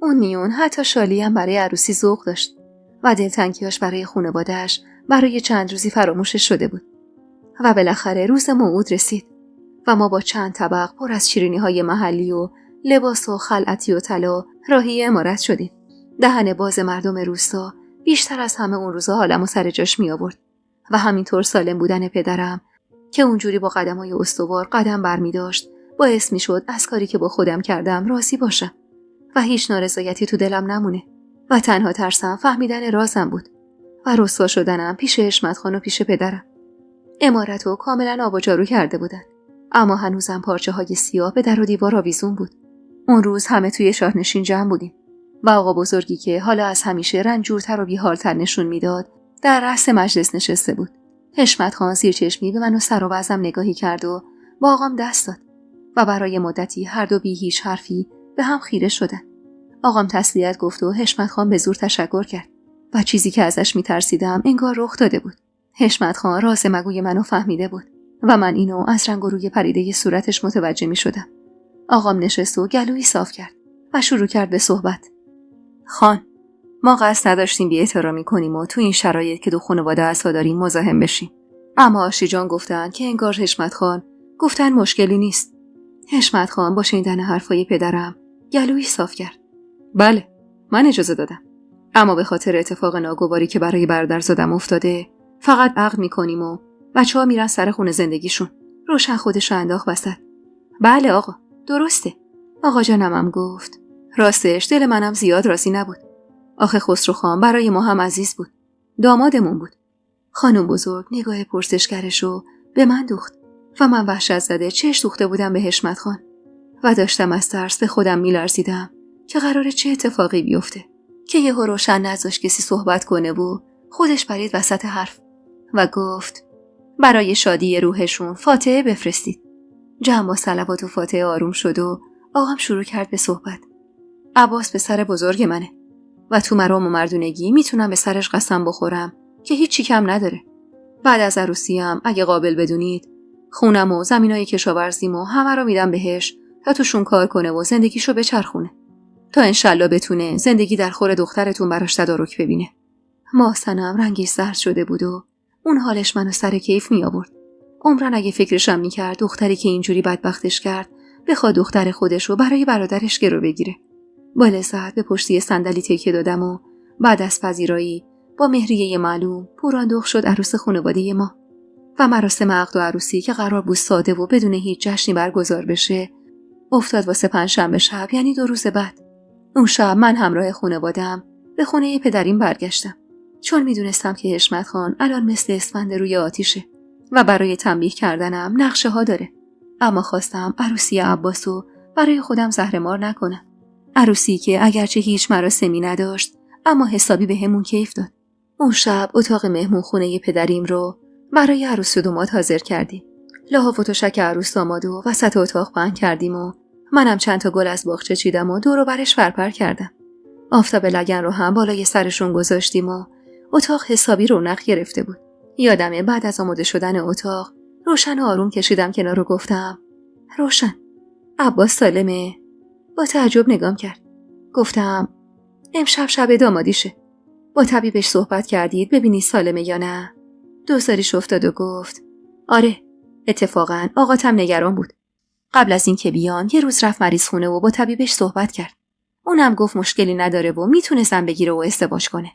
اون میون حتی شالی هم برای عروسی ذوق داشت و دلتنگیاش برای خانواده‌اش برای چند روزی فراموشش شده بود. و بالاخره روز موعود رسید و ما با چند طبق پر از شیرینی‌های محلی و لباس و خلعتی و طلا راهی عمارت شدیم. دهن باز مردم روستا بیشتر از همه اون روزا حالمو سر جاش می آورد و همینطور سالم بودن پدرم که اونجوری با قدمای استوار قدم برمی داشت باعث می شد از کاری که با خودم کردم راضی باشم و هیچ نارضایتی تو دلم نمونه و تنها ترسم فهمیدن رازم بود و رسوا شدنم پیش حشمت خان و پیش پدرم. عمارتو کاملا آب و جارو کرده بودن اما هنوزم پارچه های سیاه به در و دیوار آویزون بود. اون روز همه توی شاهنشین جمع بودیم و آقا بزرگی که حالا از همیشه رنجورتر و بیحالتر نشون میداد در رأس مجلس نشسته بود. حشمت خان زیر چشمی به من و سر و وضعم نگاهی کرد و با آقام دست داد و برای مدتی هر دو بی هیچ حرفی به هم خیره شدن. آقام تسلیت گفت و حشمت خان به زور تشکر کرد و چیزی که ازش میترسیدم انگار رخ داده بود. حشمت خان راز مگوی منو فهمیده بود و من اینو از رنگ و روی پریده صورتش متوجه میشدم. آقام نشست و گلویی صاف کرد و شروع کرد به صحبت. خان، ما قصد نداشتیم بی احترامی کنیم و تو این شرایط که دو خانواده عزاداریم مزاحم بشیم. اما آشی جان گفتن که انگار حشمت خان گفتن مشکلی نیست. حشمت خان با شنیدن حرفای پدرم گلویی صاف کرد. بله، من اجازه دادم. اما به خاطر اتفاق ناگواری که برای برادرزادم افتاده فقط عقد میکنیم و بچه‌ها میرن سر خونه زندگیشون. روشن خودش رو انداخت وسط. بله آقا، درسته. آقا جانم هم گفت. راستش دل منم زیاد راضی نبود. آخه خسرو خان برای ما هم عزیز بود. دامادمون بود. خانم بزرگ نگاه پرسشگرشو به من دوخت و من وحشت زده چش دوخته بودم به حشمت خان و داشتم از ترس به خودم میلرزیدم که قراره چه اتفاقی بیفته که یهو روشن نذاشت کسی صحبت کنه و خودش پرید وسط حرف و گفت برای شادی روحشون فاتحه بفرستید. جمع با صلوات و فاتحه آروم شد و آقام شروع کرد به صحبت. عباس پسر بزرگ منه و تو مرام و مردونگی میتونم به سرش قسم بخورم که هیچی کم نداره. بعد از عروسیم اگه قابل بدونید خونم و زمینای کشاورزیم و همه رو میدم بهش تا توشون کار کنه و زندگیشو بچرخونه. تا انشالله بتونه زندگی در خور دخترتون براش تدارک ببینه. محسنم رنگش زرد شده بود و اون حالش منو سر کیف می آورد. عمرن اگه فکرشم میکرد دختری که اینجوری بدبختش کرد بخواد دختر خودشو برای برادرش گرو بگیره. با لذت به پشتی صندلی تکیه دادم و بعد از پذیرایی با مهریه معلوم پوراندخت شد عروس خانواده ما. و مراسم عقد و عروسی که قرار بود ساده و بدون هیچ جشنی برگزار بشه افتاد واسه پنجشنبه شب، یعنی 2 روز بعد. اون شب من همراه خانواده‌ام به خونه پدریم برگشتم، چون میدونستم که حشمت خان الان مثل اسفند روی آتیشه و برای تنبیه کردنم نقشه ها داره. اما خواستم عروسی عباسو برای خودم زهرمار نکنم. عروسی که اگرچه هیچ مراسمی نداشت اما حسابی به همون کیف داد. اون شب اتاق مهمون خونه پدریم رو برای عروس و داماد حاضر کردیم. لحاف و تشک عروس داماد و وسط اتاق پهن کردیم و منم چند تا گل از باغچه چیدم و دور و برش فرپر کردم. آفتاب لگن رو هم بالای سرشون گذاشتیم و اتاق حسابی رونق گرفته بود. یادمه بعد از آماده شدن اتاق روشن و آروم کشیدم کنار رو گفتم روشن، عباس سالمه؟ با تعجب نگام کرد. گفتم امشب شب دامادیشه. با طبیبش صحبت کردید ببینید سالمه یا نه؟ دوستاریش افتاد و گفت آره، اتفاقا آقاتم نگران بود. قبل از این که بیان یه روز رفت مریض خونه و با طبیبش صحبت کرد. اونم گفت مشکلی نداره و میتونه زن بگیره و ازدواج کنه.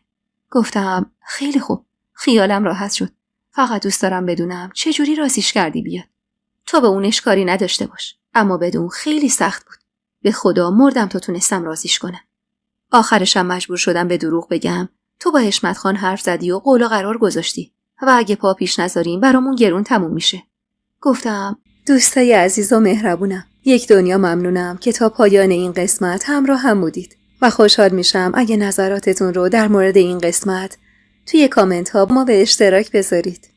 گفتم خیلی خوب، خیالم راحت شد. فقط دوست دارم بدونم چجوری راضیش کردی بیاد. تو به اونش کاری نداشته باش، اما بدون خیلی سخت بود. به خدا مردم تا تونستم راضیش کنم. آخرشم مجبور شدم به دروغ بگم تو با حشمت خان حرف زدی و قول و قرار گذاشتی و اگه پا پیش نذاریم برامون گرون تموم میشه. گفتم دوستای عزیز و مهربونم، یک دنیا ممنونم که تا پایان این قسمت همراه هم بودید و خوشحال میشم اگه نظراتتون رو در مورد این قسمت توی کامنت ها با ما به اشتراک بذارید.